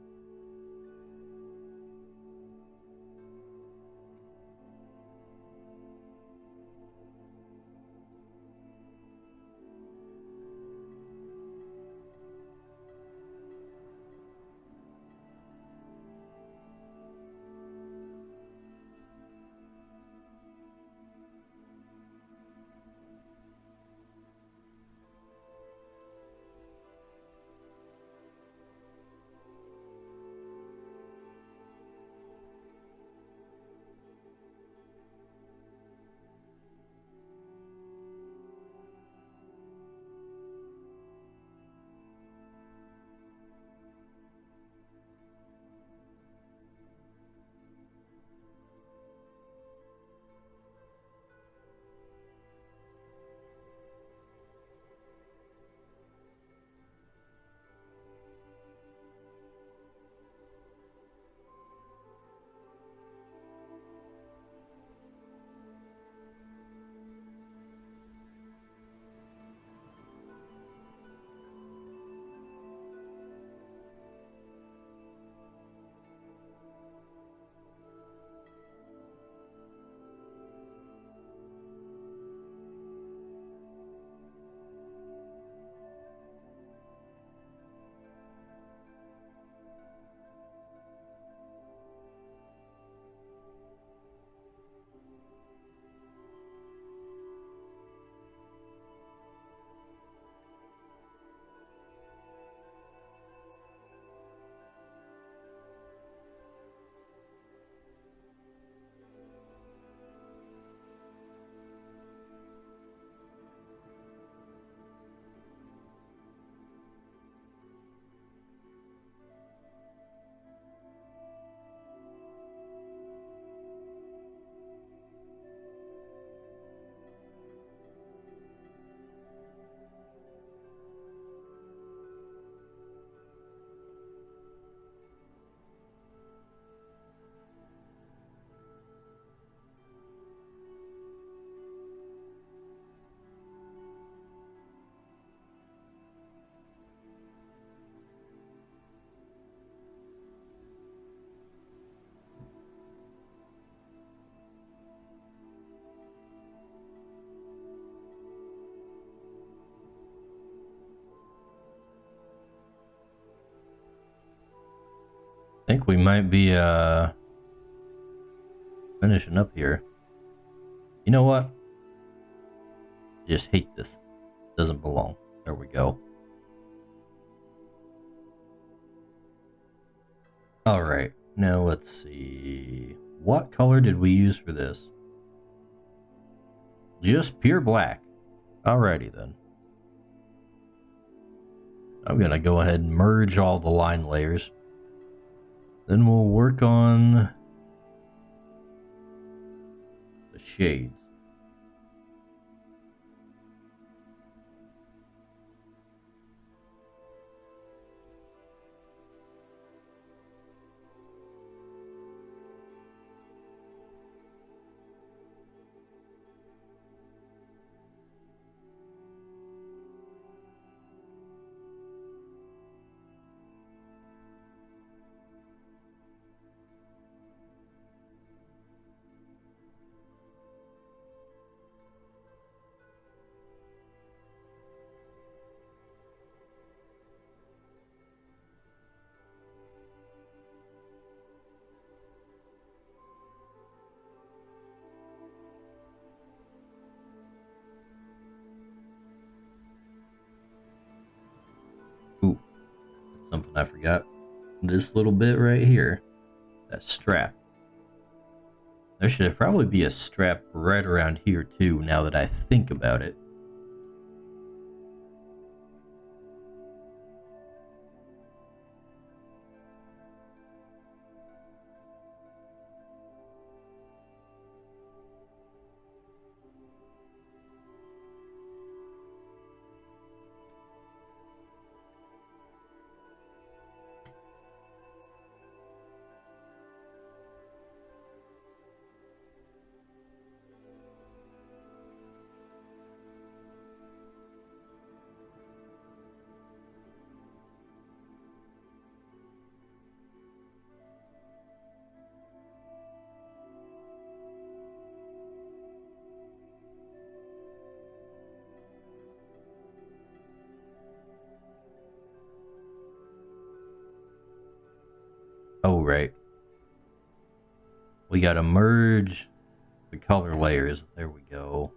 I think we might be, finishing up here. You know what? I just hate this. It doesn't belong. There we go. Alright, now let's see. What color did we use for this? Just pure black. Alrighty then. I'm gonna go ahead and merge all the line layers. Then we'll work on the shades. Ooh, that's something I forgot. This little bit right here. That strap. There should probably be a strap right around here too, now that I think about it. Oh, right. We gotta merge the color layers. There we go.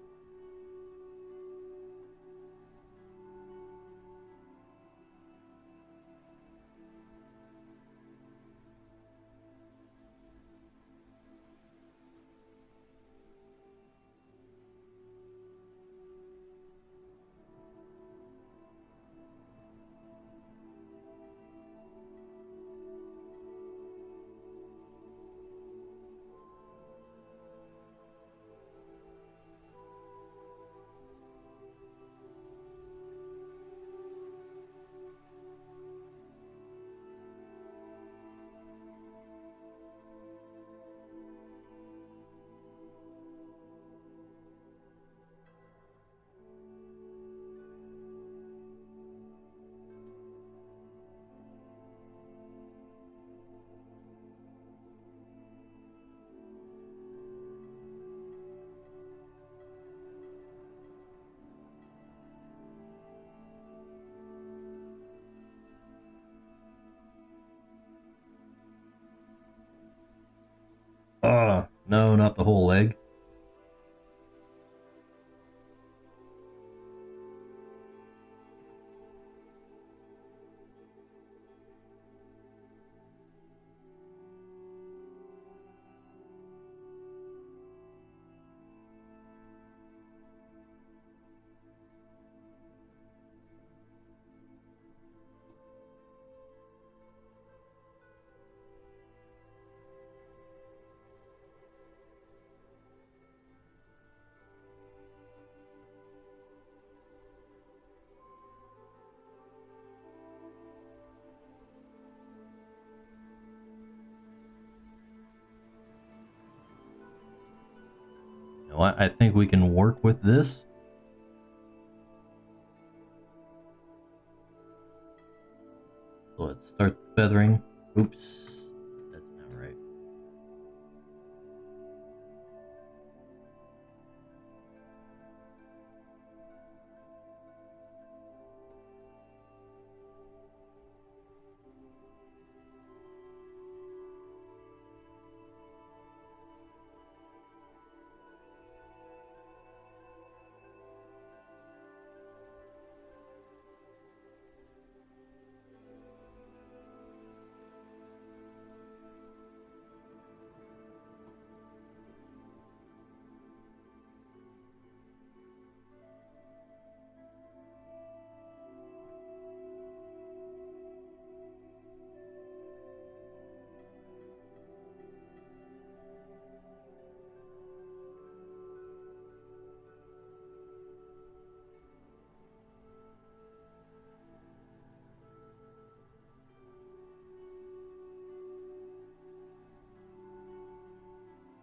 No, not the whole leg. You know what? I think we can work with this. So let's start the feathering. Oops. That's not right.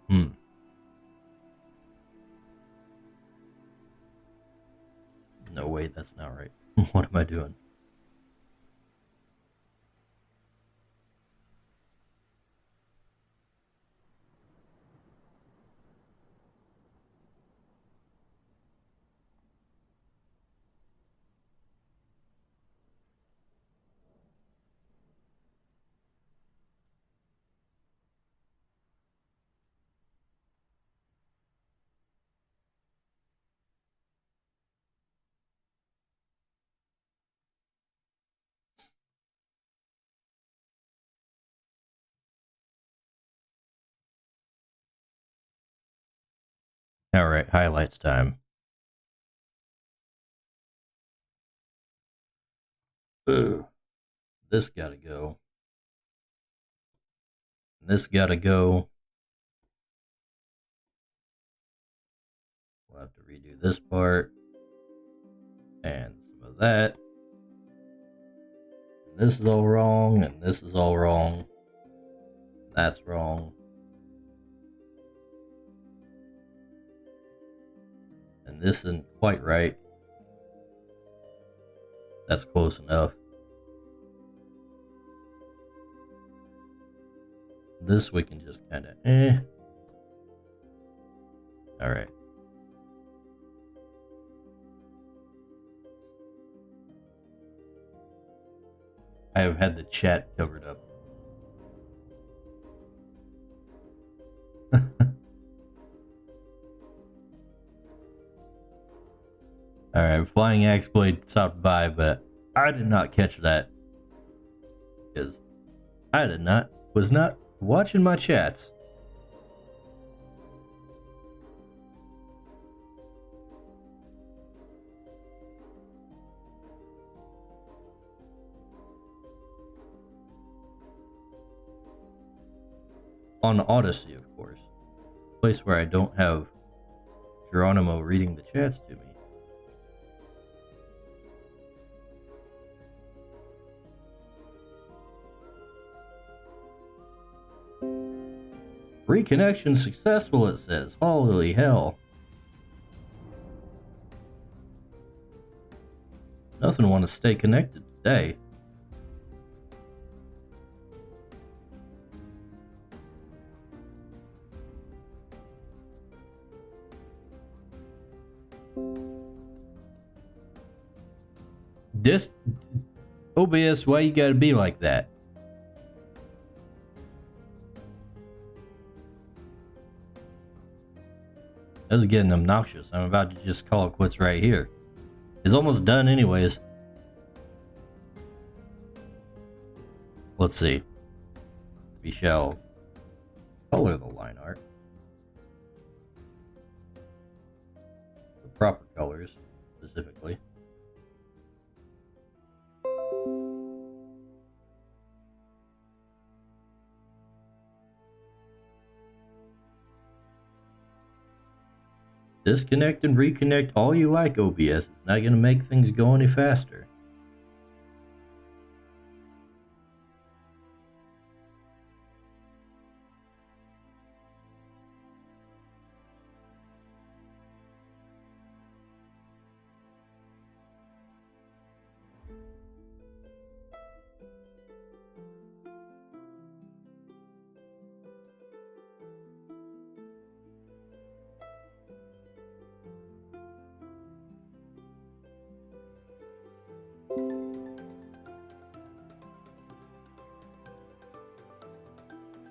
Hmm. No, wait, that's not right. What am I doing? Alright, highlights time. Ugh. This gotta go. This gotta go. We'll have to redo this part. And some of that. And this is all wrong, and this is all wrong. That's wrong. And this isn't quite right. That's close enough. This we can just kind of Alright. I have had the chat covered up. Alright, Flying Axe Blade stopped by, but I did not catch that. Because I was not watching my chats. On Odyssey, of course. A place where I don't have Geronimo reading the chats to me. Reconnection successful, it says. Holy hell. Nothing want to stay connected today. This OBS, why you gotta be like that? This is getting obnoxious. I'm about to just call it quits right here. It's almost done anyways. Let's see. We shall color the line art. The proper colors, specifically. Disconnect and reconnect all you like, OBS. It's not going to make things go any faster.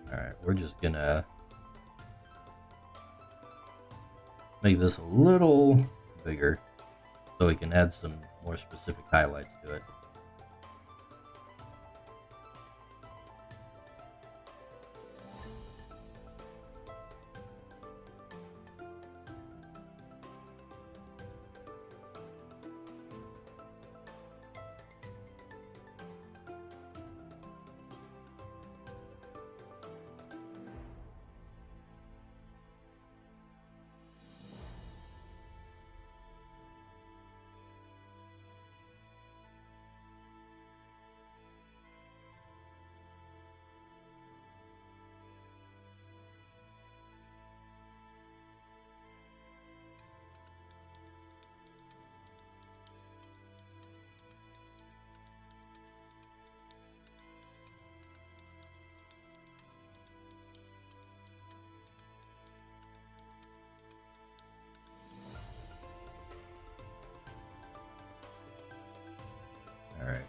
Alright, we're just gonna make this a little bigger so we can add some more specific highlights to it. Alright.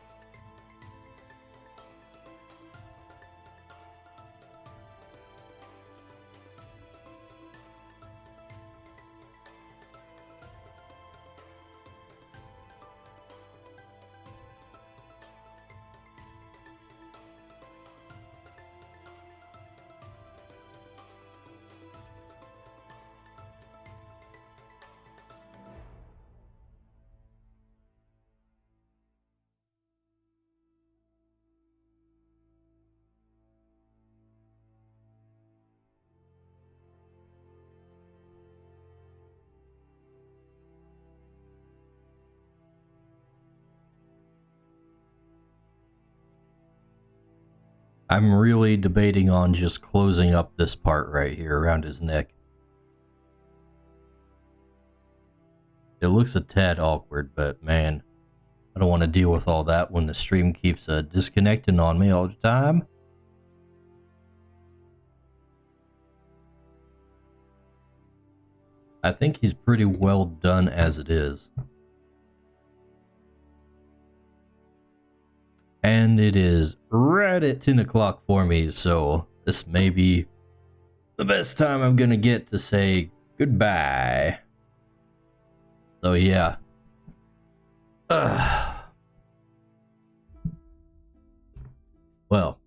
I'm really debating on just closing up this part right here around his neck. It looks a tad awkward, but man, I don't want to deal with all that when the stream keeps disconnecting on me all the time. I think he's pretty well done as it is. And it is right at 10 o'clock for me, so this may be the best time I'm gonna get to say goodbye. So yeah, Well,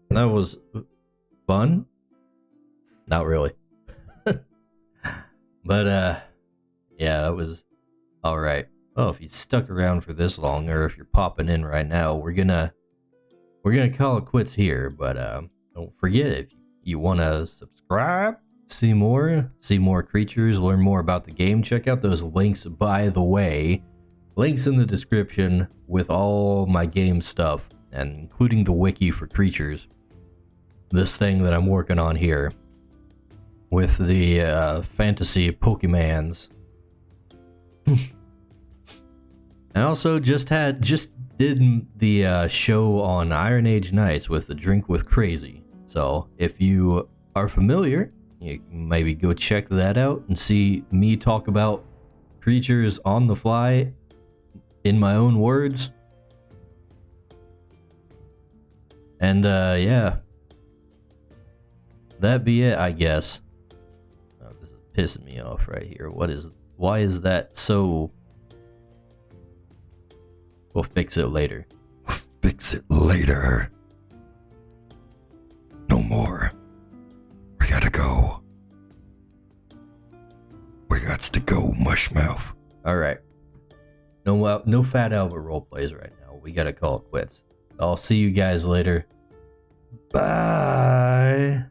that was fun. Not really. But, yeah, that was alright. Oh, if you stuck around for this long, or if you're popping in right now, we're gonna call it quits here, but, don't forget, if you wanna subscribe, see more creatures, learn more about the game, check out those links, by the way. Links in the description with all my game stuff, and including the wiki for Creatures. This thing that I'm working on here. With the fantasy Pokemans. I also just did the show on Iron Age Nights with the Drink with Crazy. So if you are familiar, you can maybe go check that out and see me talk about creatures on the fly in my own words. And yeah. That be it, I guess. Oh, this is pissing me off right here. Why is that so? We'll fix it later. Fix it later. No more. We gotta go. We gots to go, Mushmouth. Alright. No Fat Albert roleplays right now. We gotta call it quits. I'll see you guys later. Bye.